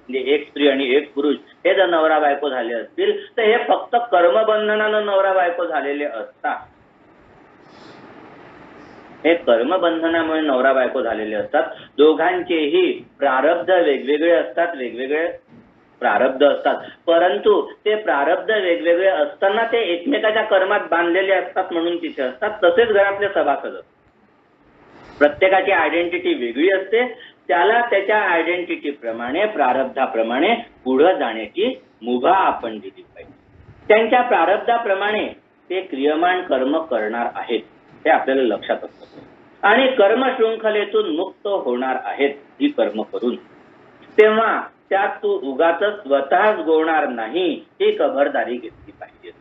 म्हणजे एक स्त्री आणि एक पुरुष हे जर नवरा बायको झाले असतील तर हे फक्त कर्मबंधनानं नवरा बायको झालेले असतात. हे कर्मबंधनामुळे नवरा बायको झालेले असतात. दोघांचेही प्रारब्ध वेगवेगळे असतात, वेगवेगळे प्रारब्ध असतात, परंतु ते प्रारब्ध वेगवेगळे असताना ते एकमेकाच्या कर्मात बांधलेले असतात म्हणून तिथे असतात. तसेच घरातले सभासद, प्रत्येकाची आयडेंटिटी वेगळी असते, त्याला त्याच्या आयडेंटिटी प्रमाणे प्रारब्धाप्रमाणे पुढे जाण्याची मुभा आपण दिली पाहिजे. त्यांच्या प्रारब्धाप्रमाणे ते क्रियमान कर्म करणार आहेत हे आपल्याला लक्षात असतं आणि कर्म शृंखलेतून मुक्त होणार आहेत ही कर्म करून. तेव्हा त्यात तू उगाचच स्वतःच गोवणार नाही ही खबरदारी घेतली पाहिजे.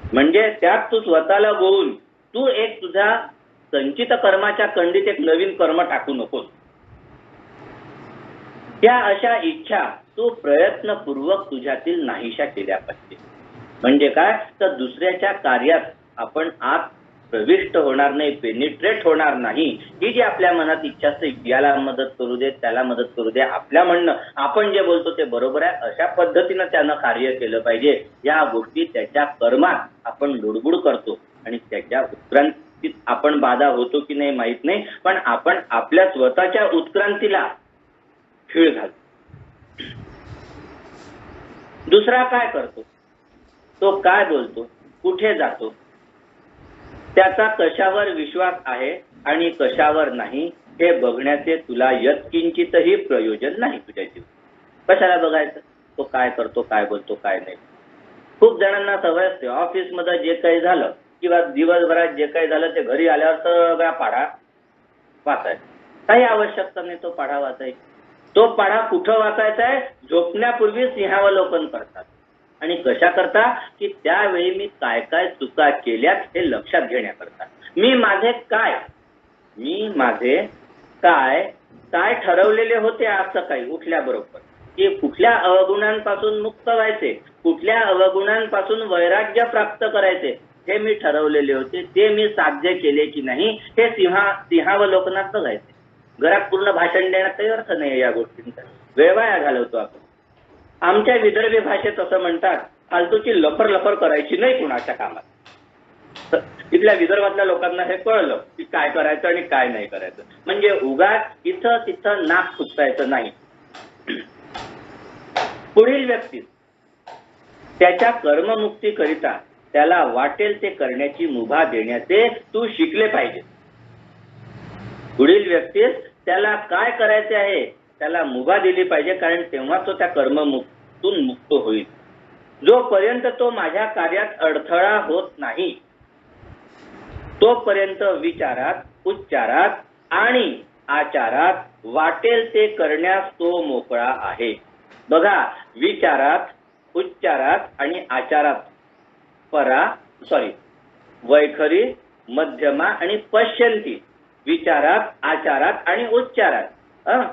म्हणजे त्यात तू स्वतःला गोवून तू एक तुझ्या संचित कर्माच्या कंडीत एक नवीन कर्म टाकू नकोस. त्या अशा इच्छा तू प्रयत्नपूर्वक तुझ्यातील नाहीशा केल्या पाहिजे. म्हणजे काय तर दुसऱ्याच्या कार्यात आपण आत प्रविष्ट होणार नाही, पेनिट्रेट होणार नाही. ही जी आपल्या मनात इच्छा असते, याला मदत करू दे, त्याला मदत करू दे, आपल्या म्हणणं आपण जे बोलतो ते बरोबर आहे अशा पद्धतीनं त्यानं कार्य केलं पाहिजे. या गोष्टी त्याच्या कर्मात आपण लुडबुड करतो आणि त्याच्या उत्क्रांतीत आपण बाधा होतो की नाही माहित नाही, पण आपण आपल्या स्वतःच्या उत्क्रांतीला खीळ घालतो. दुसरा काय करतो, तो काय बोलतो, कुठे जातो, त्याचा कशावर विश्वास आहे आणि कशावर नाही हे बघण्याचे तुला यत्किंचितही प्रयोजन नाही तुझ्या जीवनात. कशाला बघायचं तो काय करतो, काय बोलतो, काय नाही. खूप जणांना सवय असते ऑफिसमध्ये जे काही झालं किंवा दिवसभरात जे काही झालं ते घरी आल्यावर सगळा पाढा वाचायचा. काही आवश्यकता नाही तो पाढा वाचायची. तो पाढा कुठं वाचायचा आहे, झोपण्यापूर्वी सिंहावलोकन करतात. आणि कशा करता की त्यावेळी मी काय काय चुका केल्यात हे लक्षात घेण्याकरता. मी माझे काय काय ठरवलेले होते आज सकाळी उठल्याबरोबर की कुठल्या अवगुणांपासून मुक्त व्हायचे, कुठल्या अवगुणांपासून वैराग्य प्राप्त करायचे हे मी ठरवलेले होते. ते मी साध्य केले की नाही हे सिंहावलोकनात बघायचे. घरात पूर्ण भाषण देण्यात काही अर्थ नाही या गोष्टींचा, वेळ वाया घालवतो आपण. आमच्या विदर्भी भाषेत असं म्हणतात, फालतूची लफर लफर करायची नाही कुणाच्या कामात. इथल्या विदर्भातल्या लोकांना हे कळलं की काय करायचं आणि काय नाही करायचं. म्हणजे उगाच इथं तिथं नाक खुपसायचं नाही. पुढील व्यक्ती त्याच्या कर्ममुक्तीकरिता त्याला वाटेल ते करण्याची मुभा देण्याचे तू शिकले पाहिजे. पुढील व्यक्तीस त्याला काय करायचे आहे त्याला मुभा दिली पाहिजे, कारण तेव्हा तो त्या कर्ममुक्तून मुक्त होईल. जोपर्यंत तो माझ्या कार्यात अडथळा होत नाही तोपर्यंत विचारात, उच्चारात आणि आचारात वाटेल ते करण्यास तो मोकळा आहे. बघा, विचारात, उच्चारात आणि आचारात वैखरी, मध्यमा आणि पश्यंती. विचारात, आचारात आणि उच्चारात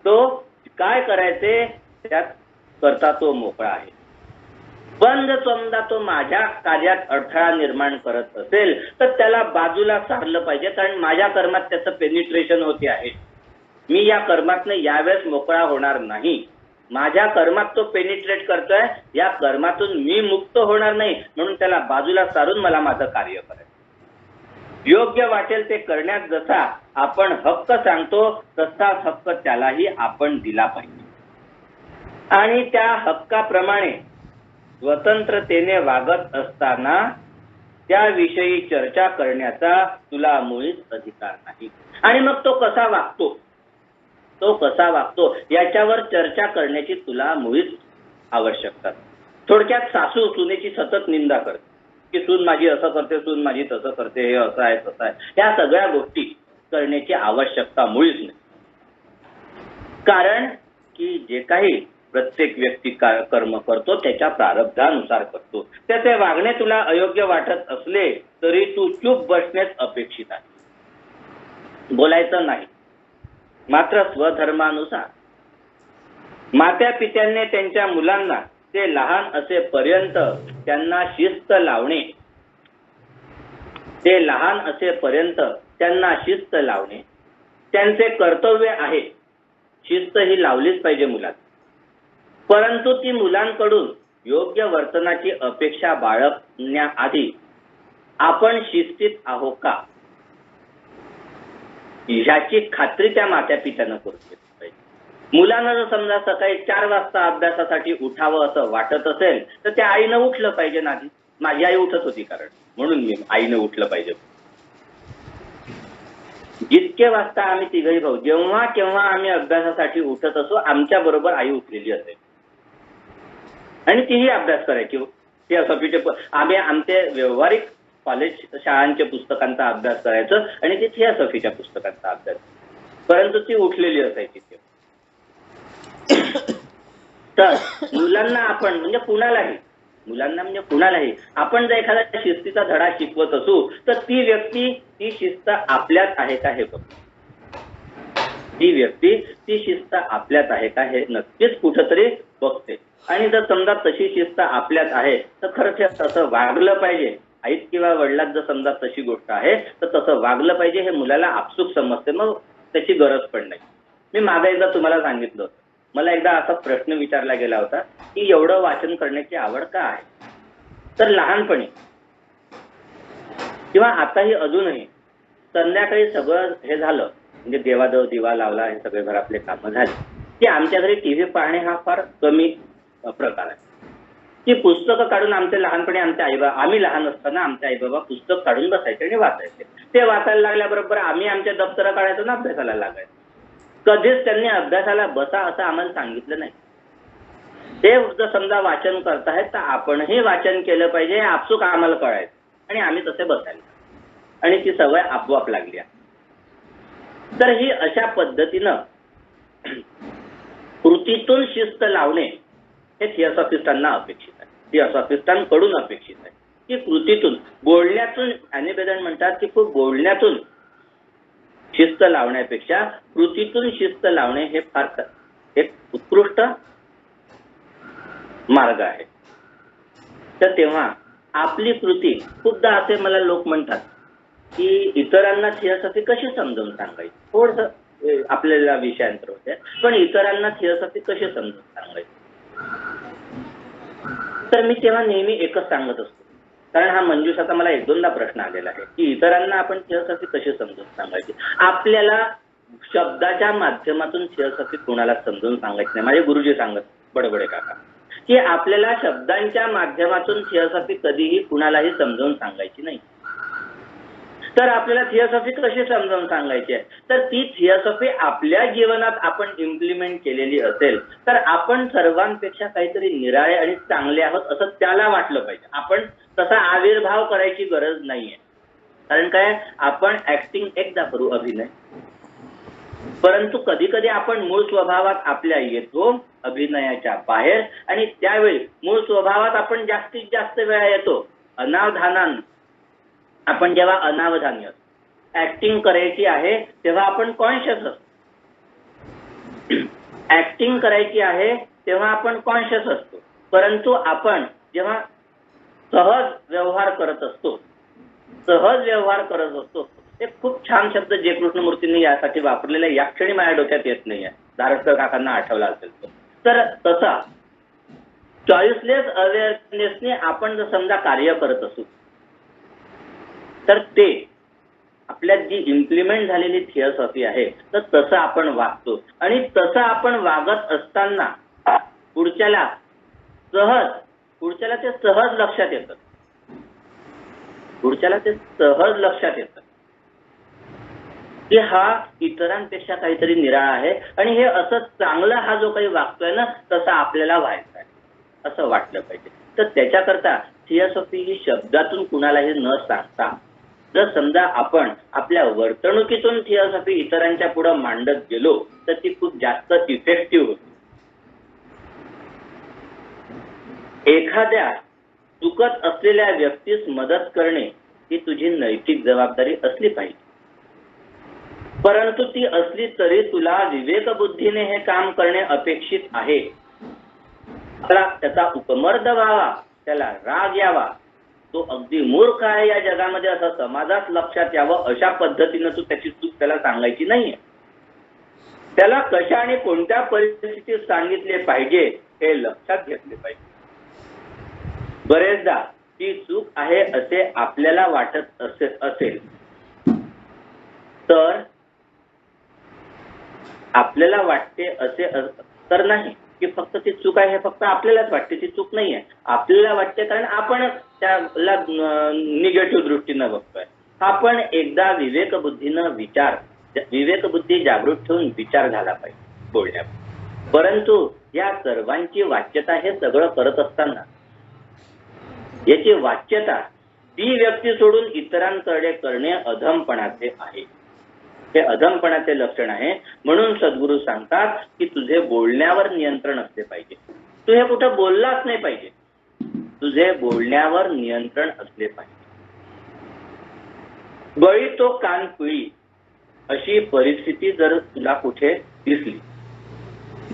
तो काय करायचे त्यात करता तो मोकळा आहे. बंद समजा तो माझ्या कार्यात अडथळा निर्माण करत असेल तर त्याला बाजूला सारलं पाहिजे, कारण माझ्या कर्मात त्याचं पेनिट्रेशन होते आहे. मी या कर्मातनं यावेळेस मोकळा होणार नाही. माझ्या कर्मात तो पेनिट्रेट करतोय, या कर्मातून मी मुक्त होणार नाही, म्हणून त्याला बाजूला सारून मला माझं कार्य करायचं. योग्य वाटेल ते करण्यात जसा आपण हक्क सांगतो तसाच हक्क त्यालाही आपण दिला पाहिजे. आणि त्या हक्काप्रमाणे स्वतंत्रतेने वागत असताना त्याविषयी चर्चा करण्याचा तुला मुळीच अधिकार नाही. आणि मग तो कसा वागतो याच्यावर चर्चा करण्याची तुला मुळीच आवश्यकता. थोडक्यात सासू सुनेची सतत निंदा करते की सून माझी असं करते, सून माझी तसं करते, हे असं आहे तसं आहे, ह्या सगळ्या गोष्टी करण्याची आवश्यकता मुळीच नाही. कारण की जे काही प्रत्येक व्यक्ती कर्म करतो त्याच्या प्रारब्धानुसार करतो. त्याचे वागणे तुला अयोग्य वाटत असले तरी तू चूप बसण्यास अपेक्षित आहे, बोलायचं नाही. मात्र स्वधर्मानुसार मात्या पित्यांनी त्यांच्या मुलांना ते लहान असेपर्यंत त्यांना शिस्त लावणे ते लहान असेपर्यंत त्यांना शिस्त लावणे त्यांचे कर्तव्य आहे. शिस्त ही लावलीच पाहिजे मुलात, परंतु ती मुलांकडून योग्य वर्तनाची अपेक्षा बाळगण्याआधी आपण शिस्तीत आहो का ह्याची खात्री त्या मात्या पित्यानं करून घेतली पाहिजे. मुलांना जर समजा सकाळी 4 वाजता अभ्यासासाठी उठावं असं वाटत असेल तर त्या आईनं उठलं पाहिजे ना. माझी आई उठत होती कारण म्हणून मी आईनं उठलं पाहिजे. जितके वाजता आम्ही तिघही भाऊ जेव्हा केव्हा आम्ही अभ्यासासाठी उठत असो आमच्या बरोबर आई उठलेली असेल आणि तीही अभ्यास करायची. थिओसॉफीचे आम्ही आमचे व्यवहारिक कॉलेज शाळांच्या पुस्तकांचा अभ्यास करायचं आणि ते थिओसॉफीच्या पुस्तकांचा अभ्यास, परंतु ती उठलेली असायची. तर मुलांना आपण म्हणजे कुणालाही आपण जर एखादा शिस्तीचा धडा शिकवत असू तर ती व्यक्ती ती शिस्त आपल्यात आहे का हे बघ. ती व्यक्ती ती शिस्त आपल्यात आहे का हे नक्कीच कुठंतरी बघते. आणि जर समजा तशी शिस्त आपल्यात आहे तर खरंच तसं वागलं पाहिजे. आईत किंवा वडिलात जर समजा तशी गोष्ट आहे तर तसं वागलं पाहिजे हे मुलाला आपसूक समजते, मग त्याची गरज पण नाही. मी मागे एकदा तुम्हाला सांगितलं होतं, मला एकदा असा प्रश्न विचारला गेला होता की एवढं वाचन करण्याची आवड का आहे. तर लहानपणी किंवा आताही अजूनही संध्याकाळी सगळं हे झालं म्हणजे देवाजवळ दिवा लावला, हे सगळे घरातले कामं झाले की आमच्या घरी टीव्ही पाहणे हा फार कमी प्रकार आहे. ती पुस्तकं काढून आमच्या लहानपणी आम्ही लहान असताना आमचे आई बाबा पुस्तक काढून बसायचे आणि वाचायचे. ते वाचायला लागल्याबरोबर आम्ही आमच्या दप्तरं काढायचो ना अभ्यासाला लागायचो. कधीच त्यांनी अभ्यासाला बसा असं आम्हाला सांगितलं नाही. ते जर समजा वाचन करतायत तर आपणही वाचन केलं पाहिजे हे आपसूक आम्हाला कळायचं आणि आम्ही तसे बसायला आणि ती सवय आपोआप लागली. तर ही अशा पद्धतीनं कृतीतून शिस्त लावणे हे थिओसॉफिस्टांना अपेक्षित आहे, थिओसॉफिस्टांकडून अपेक्षित आहे की कृतीतून बोलण्यातून. ॲनी बेझंट म्हणतात की खूप बोलण्यातून शिस्त लावण्यापेक्षा कृतीतून शिस्त लावणे हे फार एक उत्कृष्ट मार्ग आहे. तर तेव्हा आपली कृती खूपदा असे मला लोक म्हणतात की इतरांना थिओसॉफी कशी समजावून सांगायची. थोडंसं आपल्याला विषयांतर होते, पण इतरांना थिओसॉफी कशी समजावून सांगायची. तर मी तेव्हा नेहमी एकच सांगत असतो, कारण हा मंजुषाचा मला 1-2दा प्रश्न आलेला आहे की इतरांना आपण थिओसॉफी कशी समजून सांगायची. आपल्याला शब्दाच्या माध्यमातून थिओसॉफी कोणाला समजून सांगायची नाही. माझे गुरुजी सांगत बडबडे काका की आपल्याला शब्दांच्या माध्यमातून थिओसॉफी कधीही कुणालाही समजावून सांगायची नाही. तर आपल्याला थिओसॉफी कशी समजावून सांगायची आहे, तर ती थिओसॉफी आपल्या जीवनात आपण इम्प्लिमेंट केलेली असेल तर आपण सर्वांपेक्षा काहीतरी निराळे आणि चांगले आहोत असं त्याला वाटलं पाहिजे. आपण तसा आविर्भाव करायची गरज नाहीये. कारण काय, आपण ऍक्टिंग एकदा करू अभिनय, परंतु कधी कधी आपण मूळ स्वभावात आपल्या येतो अभिनयाच्या बाहेर आणि त्यावेळी मूळ स्वभावात आपण जास्तीत जास्त वेळा येतो अनावधानानं. आपण जेव्हा अनावधानी असतो, ऍक्टिंग करायची आहे तेव्हा आपण कॉन्शियस असतो. ऍक्टिंग करायची आहे तेव्हा आपण कॉन्शियस असतो, परंतु आपण जेव्हा सहज व्यवहार करत असतो एक खूप छान शब्द जे कृष्णमूर्तींनी यासाठी वापरलेला या क्षणी माझ्या डोक्यात येत नाहीये, धारटकर काकांना आठवला असेल तर तसा चॉईसलेस अवेअरनेसने आपण जर समजा कार्य करत असू तर ते आपल्यात जी इम्प्लिमेंट झालेली थिओसॉफी आहे तर तसं आपण वागतो आणि तसं आपण वागत असताना पुढच्याला ते सहज लक्षात येतं की हा इतरांपेक्षा काहीतरी निराळा आहे आणि हे असं चांगलं हा जो काही वागतोय ना तसं आपल्याला व्हायचं आहे असं वाटलं पाहिजे. तर त्याच्याकरता थिओसॉफी ही शब्दातून कुणालाही न सांगता जर समजा आपण आपल्या वर्तणुकीतून थिओसॉफी इतरांच्या पुढे मांडत गेलो तर ती खूप जास्त इफेक्टिव्ह होती. एखाद्या चुकत असलेल्या व्यक्तीस मदत करणे ही तुझी नैतिक जबाबदारी असली पाहिजे, परंतु ती असली तरी तुला विवेकबुद्धीने हे काम करणे अपेक्षित आहे. त्याचा उपमर्द व्हावा, त्याला राग यावा तो अगदी मूर्ख आहे या जगामध्ये असं समाजात लक्षात यावं, अशा पद्धतीनं तू त्याची चूक त्याला सांगायची नाहीये. त्याला कशा आणि कोणत्या परिस्थितीत सांगितले पाहिजे हे लक्षात घेतले पाहिजे. बरेचदा ती चूक आहे असे आपल्याला वाटत असेल तर आपल्याला वाटते असे तर नाही की फक्त ती चूक आहे, हे फक्त आपल्यालाच वाटते, ती चूक नाही आहे. आपल्याला वाटते कारण आपण त्याला निगेटिव्ह दृष्टीनं बघतोय. आपण एकदा विवेकबुद्धी जागृत ठेवून विचार झाला पाहिजे बोलण्यात. परंतु या सर्वांची वाच्यता हे सगळं करत असताना याची वाच्यता ती व्यक्ती सोडून इतरांकडे करणे अधमपणाचे आहे. हे अधमपणाचे लक्षण आहे. म्हणून सद्गुरू सांगतात की तुझे बोलण्यावर नियंत्रण असले पाहिजे. तू हे कुठं बोललाच नाही पाहिजे, तुझे बोलण्यावर नियंत्रण असले पाहिजे. बळी तो कान पिळी अशी परिस्थिती जर तुला कुठे दिसली,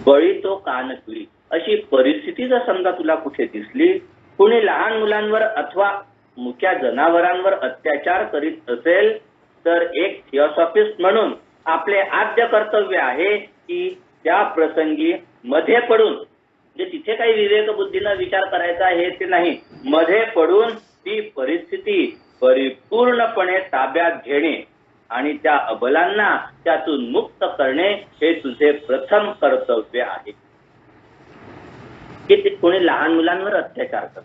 बळी तो कान पिळी अशी परिस्थिती जर समजा तुला कुठे दिसली, कुणी लहान मुलांवर अथवा मुक्या जनावरांवर अत्याचार करीत असेल तर एक थिओसॉफिस्ट म्हणून आपले आद्य कर्तव्य आहे की त्या प्रसंगी मध्ये पडून, म्हणजे तिथे काही विवेकबुद्धीनं विचार करायचा आहे ते नाही, मध्ये पडून ती परिस्थिती परिपूर्णपणे ताब्यात घेणे आणि त्या अबलांना त्यातून मुक्त करणे हे तुझे प्रथम कर्तव्य आहे. की कोणी लहान मुलांवर अत्याचार करत,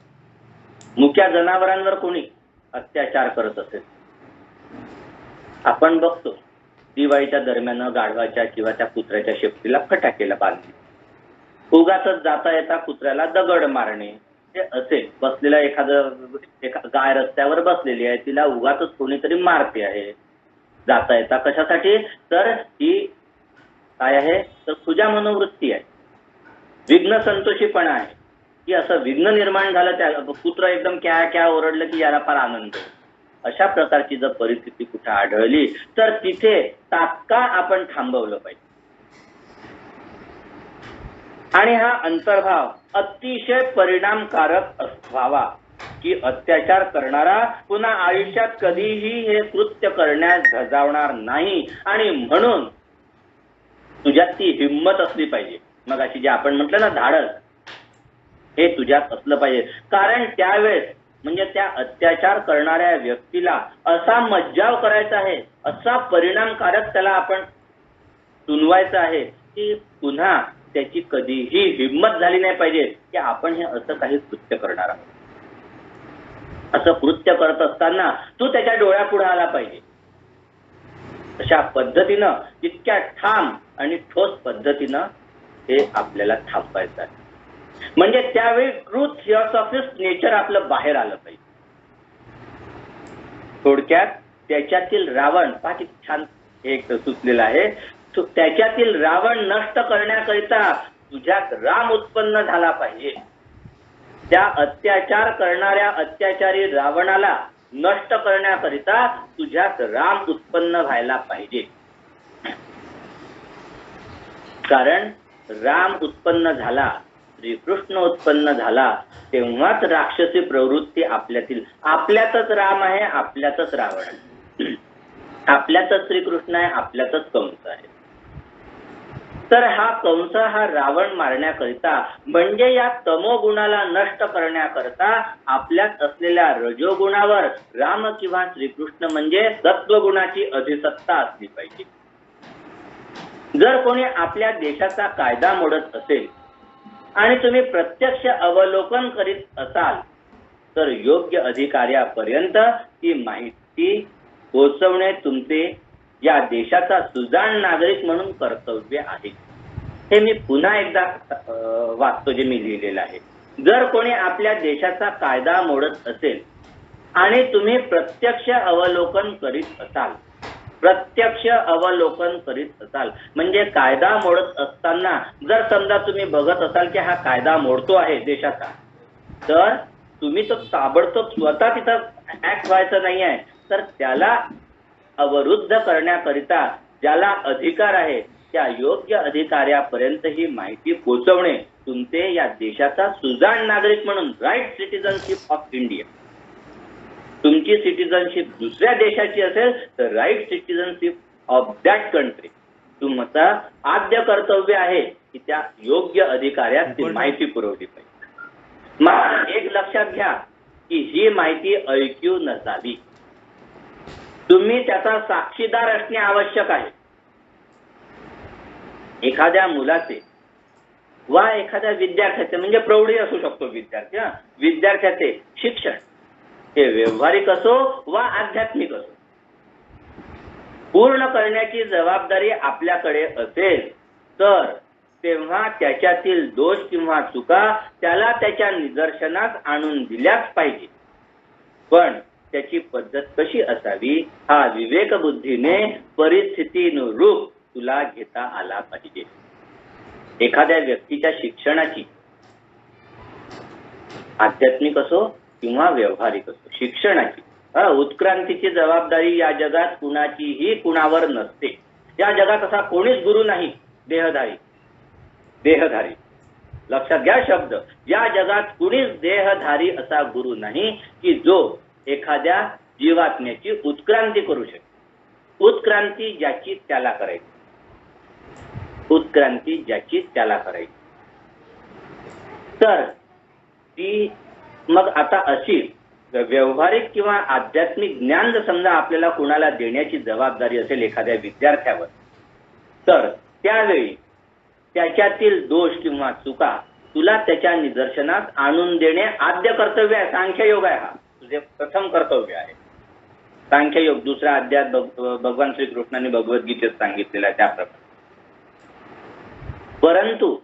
मुक्या जनावरांवर कोणी अत्याचार करत असेल, आपण बघतो दिवाळीच्या दरम्यान गाढवाच्या किंवा त्या कुत्र्याच्या शेपटीला फटाकेला बांधणे, उगाचच जाता येता कुत्र्याला दगड मारणे, हे असे बसलेला एखादा गाय रस्त्यावर बसलेली आहे, तिला उगाचच कोणीतरी मारते आहे जाता येता. कशासाठी? तर ही काय आहे तर तुझ्या मनोवृत्ती आहे, विघ्न संतोषीपणा आहे की असं विघ्न निर्माण झालं, त्या कुत्र एकदम क्या क्या ओरडलं की याला फार आनंद. अशा प्रकारची जर परिस्थिती कुठे आढळली तर तिथे तात्काळ आपण थांबवलं पाहिजे. आणि हा अंतर्भाव अतिशय परिणामकारक व्हावा की अत्याचार करणारा पुन्हा आयुष्यात कधीही हे कृत्य करण्यास धजावणार नाही. आणि म्हणून तुझ्यात ती हिंमत असली पाहिजे. मग अशी जे आपण म्हटलं ना धाडस, हे तुझ्यात असलं पाहिजे. कारण त्यावेळेस म्हणजे त्या अत्याचार करणाऱ्या व्यक्तीला असा मज्जाव करायचा आहे, असा परिणामकारक त्याला आपण सुनवायचं आहे की पुन्हा त्याची कधीही हिंमत झाली नाही पाहिजे की आपण हे असं काही कृत्य करणार आहोत. असं कृत्य करत असताना तू त्याच्या डोळ्यापुढे आला पाहिजे. अशा पद्धतीनं इतक्या ठाम आणि ठोस पद्धतीनं हे आपल्याला थांबवायचं आहे. म्हणजे त्यावेळी ट्रूथ थिओसॉफिस्ट नेचर आपलं बाहेर आलं पाहिजे. थोडक्यात त्याच्यातील रावण किती छान एक सुचलेलं आहे, त्याच्यातील रावण नष्ट करण्याकरिता तुझ्यात राम उत्पन्न झाला पाहिजे. त्या अत्याचार करणाऱ्या अत्याचारी रावणाला नष्ट करण्याकरिता तुझ्यात राम उत्पन्न व्हायला पाहिजे. कारण राम उत्पन्न झाला, श्रीकृष्ण उत्पन्न झाला, तेव्हाच राक्षसी प्रवृत्ती आपल्यातच राम आहे, आपल्यातच रावण आहे, आपल्यातच श्रीकृष्ण आहे, आपल्यातच कंस आहे. तर हा कंस हा रावण मारण्याकरिता म्हणजे या तमोगुणाला नष्ट करण्याकरता आपल्यात असलेल्या रजोगुणावर राम किंवा श्रीकृष्ण म्हणजे सत्वगुणाची अधिसत्ता असली पाहिजे. जर कोणी आपल्या देशाचा कायदा मोडत असेल आणि तुम्ही प्रत्यक्ष अवलोकन करीत असाल तर योग्य अधिकाऱ्यापर्यंत ती माहिती पोहोचवणे तुमचे या देशाचा सुजाण नागरिक म्हणून कर्तव्य आहे. हे मी पुन्हा एकदा वाचतो जे मी लिहिलेलं आहे. जर कोणी आपल्या देशाचा कायदा मोडत असेल आणि तुम्ही प्रत्यक्ष अवलोकन करीत असाल, म्हणजे कायदा मोडत असताना जर समजा तुम्ही बघत असाल की हा कायदा मोडतो आहे देशाचा, तर तुम्ही तो ताबडतोब स्वतः तिथं ऍक्ट व्हायचं नाही आहे, तर त्याला अवरुद्ध करण्याकरिता ज्याला अधिकार आहे त्या योग्य अधिकाऱ्यापर्यंत ही माहिती पोहोचवणे तुमचे या देशाचा सुजाण नागरिक म्हणून राईट सिटिझनशिप ऑफ इंडिया तुमची सिटिझनशिप दुसऱ्या देशाची असेल तर right citizenship of that country. तुमचा आद्य कर्तव्य आहे की त्या योग्य अधिकाऱ्यास ती माहिती पुरवली पाहिजे. मग एक लक्षात घ्या की ही माहिती ऐकीव नसावी. तुम्ही त्याचा साक्षीदार असणे आवश्यक आहे. एखाद्या मुलाचे वा एखाद्या विद्यार्थ्याचे म्हणजे प्रौढी असू शकतो विद्यार्थ्याचे शिक्षण हे व्यावहारिक असो वा आध्यात्मिक असो पूर्ण करण्याची जबाबदारी आपल्याकडे असेल तर तेव्हा त्याच्यातील दोष किंवा चुका त्याला त्याच्या निदर्शनास आणून दिल्याच पाहिजे. पण त्याची पद्धत कशी असावी हा विवेकबुद्धीने परिस्थितीनुरूप तुला घेता आला पाहिजे. एखाद्या व्यक्तीच्या शिक्षणाची आध्यात्मिक असो किंवा व्यावहारिक असो शिक्षणाची उत्क्रांतीची जबाबदारी या जगात कुणाचीही कुणावर नसते. या जगात असा कोणीच गुरु नाही. देहधारी लक्षात घ्या शब्द. या जगात कुणीच देहधारी असा गुरु नाही की जो एखाद्या जीवात्म्याची उत्क्रांती करू शकेल. उत्क्रांती ज्याची त्याला करायची. उत्क्रांती ज्याची त्याला करायची. तर ती मग आता अशी व्यावहारिक किंवा आध्यात्मिक ज्ञान जर समजा आपल्याला कुणाला देण्याची जबाबदारी असेल एखाद्या विद्यार्थ्यावर तर त्यावेळी त्याच्यातील दोष किंवा चुका तुला त्याच्या निदर्शनास आणून देणे आद्य कर्तव्य आहे. सांख्ययोग आहे. हा तुझे प्रथम कर्तव्य आहे. सांख्ययोग दुसरा अध्याय भगवान श्रीकृष्णाने भगवद्गीतेत सांगितलेला आहे त्याप्रमाणे. परंतु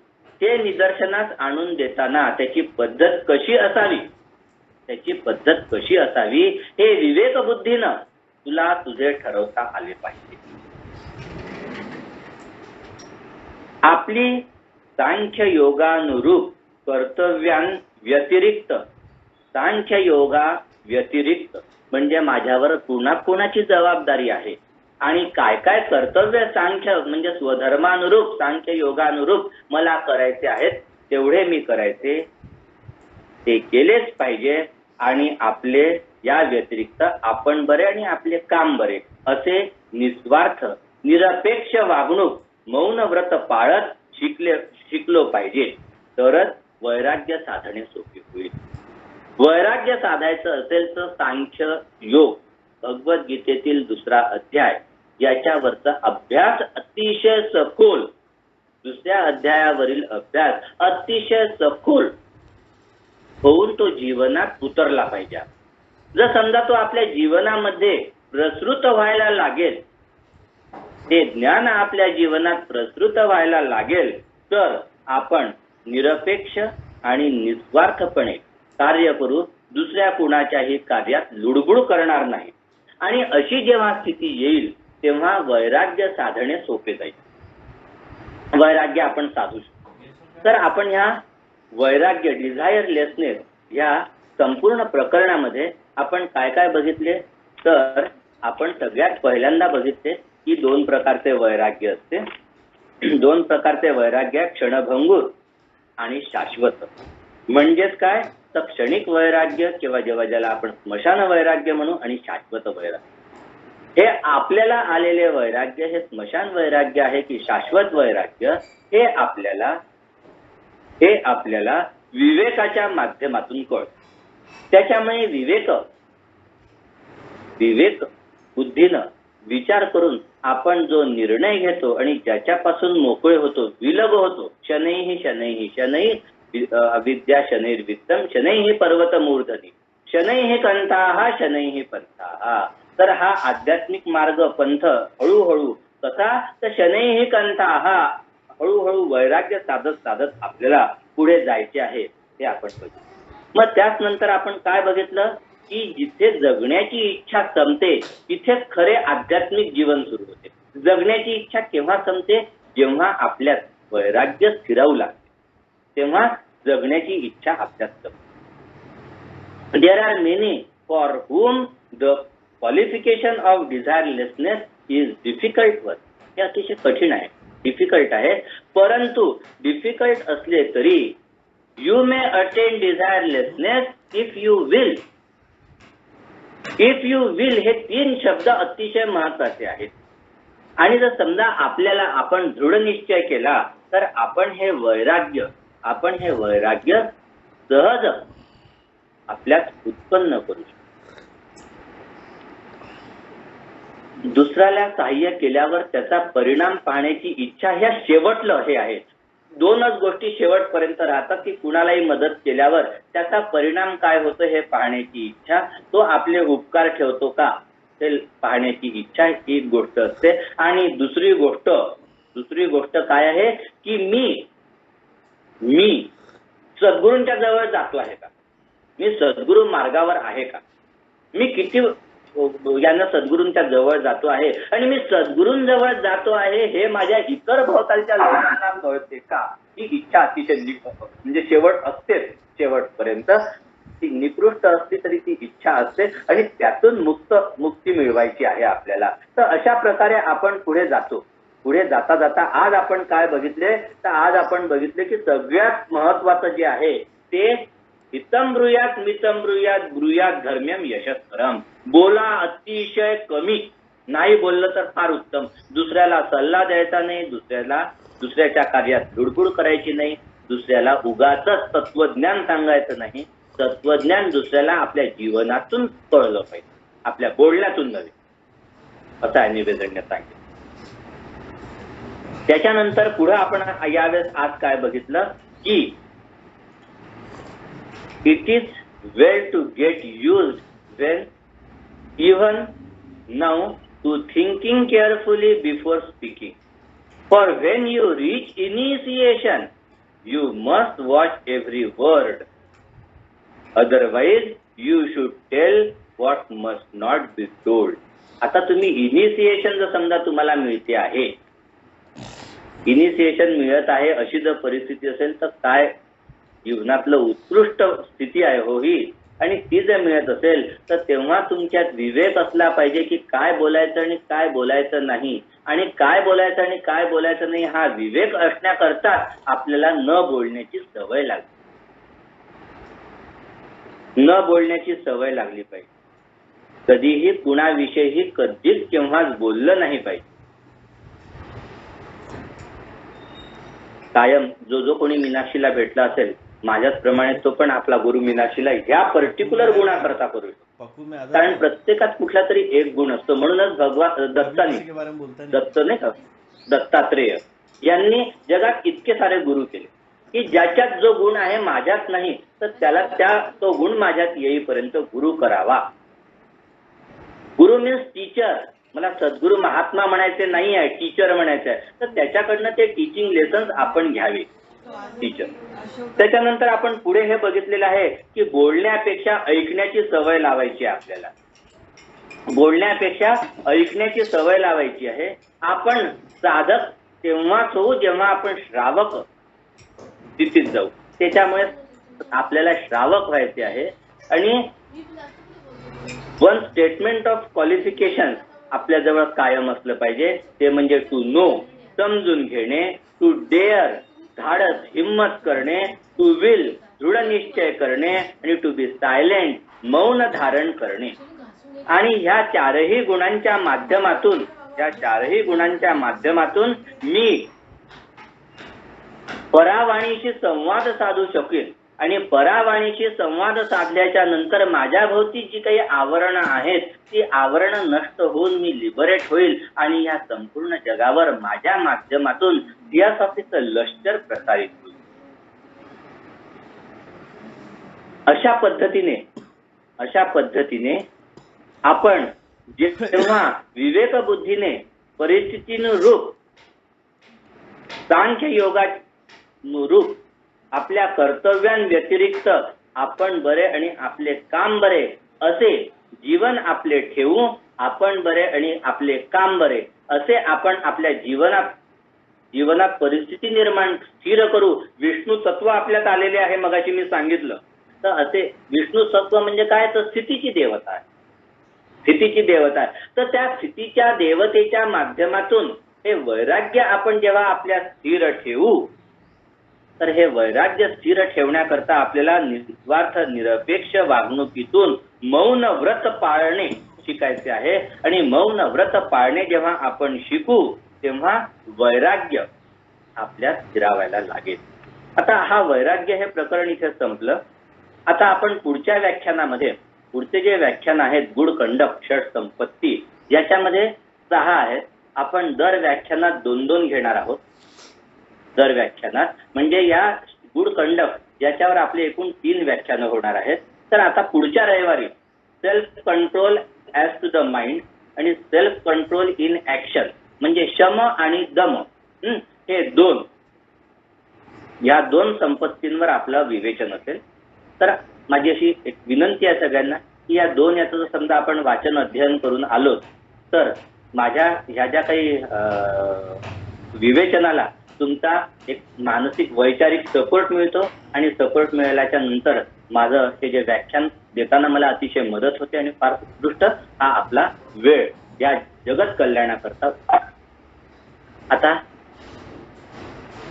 ते निदर्शनास आणून देताना त्याची पद्धत कशी असावी हे विवेकबुद्धीनं तुला तुझे ठरवता आले पाहिजे. आपली सांख्ययोगानुरूप कर्तव्यांव्यतिरिक्त म्हणजे माझ्यावर कोणाची जबाबदारी आहे आणि काय काय कर्तव्य सांख्य म्हणजे स्वधर्मानुरूप सांख्ययोगानुरूप मला करायचे आहेत तेवढे मी करायचे ते केलेच पाहिजे. आणि आपले या व्यतिरिक्त आपण बरे आणि आपले काम बरे असे निस्वार्थ निरपेक्ष वागणूक मौन व्रत पाळत शिकलो पाहिजे. तरच वैराग्य साधणे सोपे होईल. वैराग्य साधायचं असेल तर सांख्य योग भगवद्गीतेतील दुसरा अध्याय याच्यावरचा अभ्यास अतिशय सखोल दुसऱ्या अध्यायावरील अभ्यास अतिशय सखोल होऊन तो जीवनात उतरला पाहिजे. जर समजा तो आपल्या जीवनामध्ये प्रसृत व्हायला लागेल ते ज्ञान आपल्या जीवनात प्रसृत व्हायला लागेल तर आपण निरपेक्ष आणि निस्वार्थपणे कार्य करू. दुसऱ्या कुणाच्याही कार्यात लुडबुड करणार नाही. आणि अशी जेव्हा स्थिती येईल तेव्हा वैराग्य साधणे सोपे जाईल. वैराग्य आपण साधू शकतो. तर आपण ह्या वैराग्य डिझायरलेसनेस या संपूर्ण प्रकरणामध्ये आपण काय काय बघितले तर आपण सगळ्यात पहिल्यांदा बघितले की दोन प्रकारचे वैराग्य असते. दोन प्रकारचे वैराग्य क्षणभंगूर आणि शाश्वत. म्हणजेच काय तर क्षणिक वैराग्य किंवा ज्याला आपण स्मशान वैराग्य म्हणू आणि शाश्वत वैराग्य. हे आपल्याला आलेले वैराग्य हे स्मशान वैराग्य आहे की शाश्वत वैराग्य हे आपल्याला विवेकाच्या माध्यमातून कळतं. त्याच्यामुळे विवेक बुद्धीनं विचार करून आपण जो निर्णय घेतो आणि ज्याच्यापासून मोकळे होतो विलग होतो. शनैः अविद्या शनैर्वित्तम शनैः पर्वत मूर्धनी शनैः कंठाः शनैः पंथाः. तर हा आध्यात्मिक मार्ग पंथ हळूहळू कसा तर शनैः कंठाः हळूहळू वैराग्य साधत आपल्याला पुढे जायचे आहे ते आपण बघितलं. मग त्याच नंतर आपण काय बघितलं की जिथे जगण्याची इच्छा संपते तिथेच खरे आध्यात्मिक जीवन सुरू होते. जगण्याची इच्छा केव्हा संपते जेव्हा आपल्यात वैराग्य स्थिरावू लागते तेव्हा जगण्याची इच्छा आपल्यात संपते. There are many for whom the qualification of desirelessness is difficult work. हे अतिशय कठीण आहे डिफिकल्ट आहे. परंतु डिफिकल्ट असले तरी you may attain desirelessness if you will. If you will हे 3 शब्द अतिशय महत्वाचे आहेत. आणि जर समजा आपल्याला आपण दृढ निश्चय केला तर आपण हे वैराग्य सहज आपल्यात उत्पन्न करू शकतो. दुसऱ्याला सहाय्य केल्यावर त्याचा परिणाम पाहण्याची इच्छा ह्या शेवटलं हे आहे. 2च गोष्टी शेवटपर्यंत राहतात की कुणालाही मदत केल्यावर त्याचा परिणाम काय होतो हे पाहण्याची इच्छा, तो आपले उपकार ठेवतो का ते पाहण्याची इच्छा, ही गोष्ट असते. आणि दुसरी गोष्ट काय आहे की मी सद्गुरूंच्या जवळ जातो आहे का, मी सद्गुरू मार्गावर आहे का, मी किती यांना सद्गुरूंच्या जवळ जातो आहे आणि मी सद्गुरूंजवळ जातो आहे हे माझ्या इतर भोवतालच्या लोकांना कळते का, ही इच्छा अतिशय म्हणजे शेवट असतेच. शेवटपर्यंत ती निकृष्ट असली तरी ती इच्छा असते आणि त्यातून मुक्ती मिळवायची आहे आपल्याला. तर अशा प्रकारे आपण पुढे जातो. पुढे जाता जाता आज आपण काय बघितले तर आज आपण बघितले की सगळ्यात महत्वाचं जे आहे ते हितम ब्रूयात मितम ब्रूयात ब्रूयात धर्म्यम यशस्करम. बोला अतिशय कमी, नाही बोललं तर फार उत्तम. दुसऱ्याला सल्ला द्यायचा नाही, दुसऱ्याच्या कार्यात धुडफूड करायची नाही, दुसऱ्याला उगाचच तत्वज्ञान सांगायचं नाही. तत्वज्ञान दुसऱ्याला आपल्या जीवनातून कळलं पाहिजे, आपल्या बोलण्यातून नव्हे, असं आहे निवेदन सांगितलं. त्याच्यानंतर पुढे आपण यावेळेस आज काय बघितलं की it is well to get used when even now to thinking carefully before speaking. For when you reach initiation, you must watch every word. Otherwise, you should tell what must not be told. आता तुम्ही initiation जर समजा तुम्हाला मिळते आहे, initiation मिळत आहे अशी जर परिस्थिती असेल तर काय जीवनातलं उत्कृष्ट स्थिती आहे हो ही. आणि ती जर मिळत असेल तर तेव्हा तुमच्यात विवेक असला पाहिजे की काय बोलायचं आणि काय बोलायचं नाही. आणि काय बोलायचं आणि काय बोलायचं नाही हा विवेक असण्याकरता आपल्याला न बोलण्याची सवय लागली पाहिजे. कधीही कुणाविषयी कधीच केव्हाच बोललं नाही पाहिजे. कायम जो कोणी मीनाक्षीला भेटला असेल माझ्याचप्रमाणे तो पण आपला गुरु मीनाक्षीला ह्या पर्टिक्युलर गुणाकरता करू शकतो. कारण प्रत्येकात कुठला तरी एक गुण असतो. म्हणूनच भगवान दत्त नाही का, दत्तात्रेय यांनी जगात इतके सारे गुरु केले की ज्याच्यात जो गुण आहे माझ्यात नाही तर त्याला तो गुण माझ्यात येईपर्यंत गुरु करावा. गुरु मीन्स टीचर. मला सद्गुरु महात्मा म्हणायचे नाही आहे, टीचर म्हणायचं आहे. तर त्याच्याकडनं ते टीचिंग लेसन्स आपण घ्यावे, टीचर. त्याच्यानंतर आपण पुढे हे बघितलेलं आहे की बोलण्यापेक्षा ऐकण्याची सवय लावायची आपल्याला. बोलण्यापेक्षा ऐकण्याची सवय लावायची आहे. आपण साधक तेव्हाच होऊ जेव्हा आपण श्रावक स्थितीत जाऊ. त्याच्यामुळे आपल्याला श्रावक व्हायचे आहे. आणि वन स्टेटमेंट ऑफ क्वालिफिकेशन आपल्याजवळ कायम असलं पाहिजे. ते म्हणजे टू नो, समजून घेणे, टू डेअर, धाडस हिम्मत करणे, टू विल दृढ निश्चय करणे, आणि टू बी सायलेंट मौन धारण करणे. आणि ह्या चारही गुणांच्या माध्यमातून मी परावाणीशी संवाद साधू शकेल. आणि परावाणीशी संवाद साधल्याच्या नंतर माझ्या भोवती जी काही आवरणं आहेत ती आवरणं नष्ट होऊन मी लिबरेट होईल आणि या संपूर्ण जगावर माझ्या माध्यमातून थिओसॉफीचं लष्कर प्रसारित होईल. अशा पद्धतीने आपण जेव्हा विवेक बुद्धीने परिस्थितीनुरूप सांख्य योगानुरूप आपल्या कर्तव्यांव्यतिरिक्त आपण बरे आणि आपले काम बरे असे जीवन आपले ठेवू. आपण बरे आणि आपले काम बरे असे आपण आपल्या जीवनात परिस्थिती निर्माण स्थिर करू. विष्णू तत्व आपल्यात आलेले आहे, मगाशी मी सांगितलं. तर असे विष्णू तत्व म्हणजे काय, तर स्थितीची देवता आहे. तर त्या स्थितीच्या देवतेच्या माध्यमातून हे वैराग्य आपण जेव्हा आपल्या स्थिर ठेवू तर हे वैराग्य स्थिर ठेवण्याकरता आपल्याला निस्वार्थ निरपेक्ष वागणुकीतून मौन व्रत पाळणे शिकायचे आहे आणि मौन व्रत पाळणे जेव्हा आपण शिकू तेव्हा वैराग्य आपल्यात स्थिरावायला लागेल. आता हा वैराग्य हे प्रकरण इथे संपलं. आता आपण पुढच्या व्याख्यानामध्ये पुढचे जे व्याख्यान आहेत गुड कंडक्ट षट संपत्ती याच्यामध्ये 6 आहेत. आपण दर व्याख्यानात 2-2 घेणार आहोत. दर व्याख्यानात म्हणजे या गुड कंडक्ट याच्यावर आपले एकूण 3 व्याख्यानं होणार आहेत. तर आता पुढच्या रविवारी self control as to the mind आणि सेल्फ कंट्रोल इन ऍक्शन म्हणजे शम आणि दम हे 2 या 2 संपत्तींवर आपलं विवेचन असेल. तर माझी अशी एक विनंती आहे सगळ्यांना की या 2 याचं जर समजा आपण वाचन अध्ययन करून आलो तर माझ्या ह्या ज्या काही विवेचनाला तुमचा एक मानसिक वैचारिक सपोर्ट मिळतो आणि सपोर्ट मिळाल्याच्या नंतर माझं हे जे व्याख्यान देताना मला अतिशय मदत होते आणि फार उत्कृष्ट हा आपला वेळ या जगत कल्याणाकरता. आता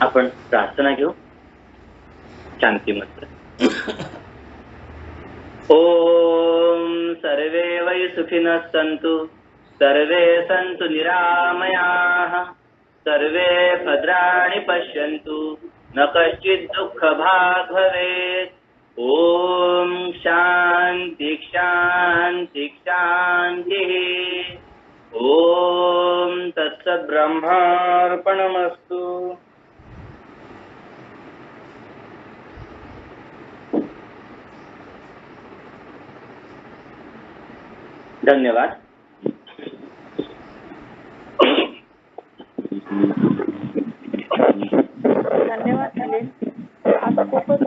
आपण प्रार्थना घेऊ. शांती मंत्र. ओम सर्वे वै सुखिनः सन्तु सर्वे सन्तु निरामयाः सर्वे भद्राणि पश्यन्तु न कश्चित् दुःखभाग् भवेत्. ओम शांती शांती शांतिः. ओम तत्सत् ब्रह्मार्पणमस्तु. धन्यवाद. धन्यवाद. आज खूपच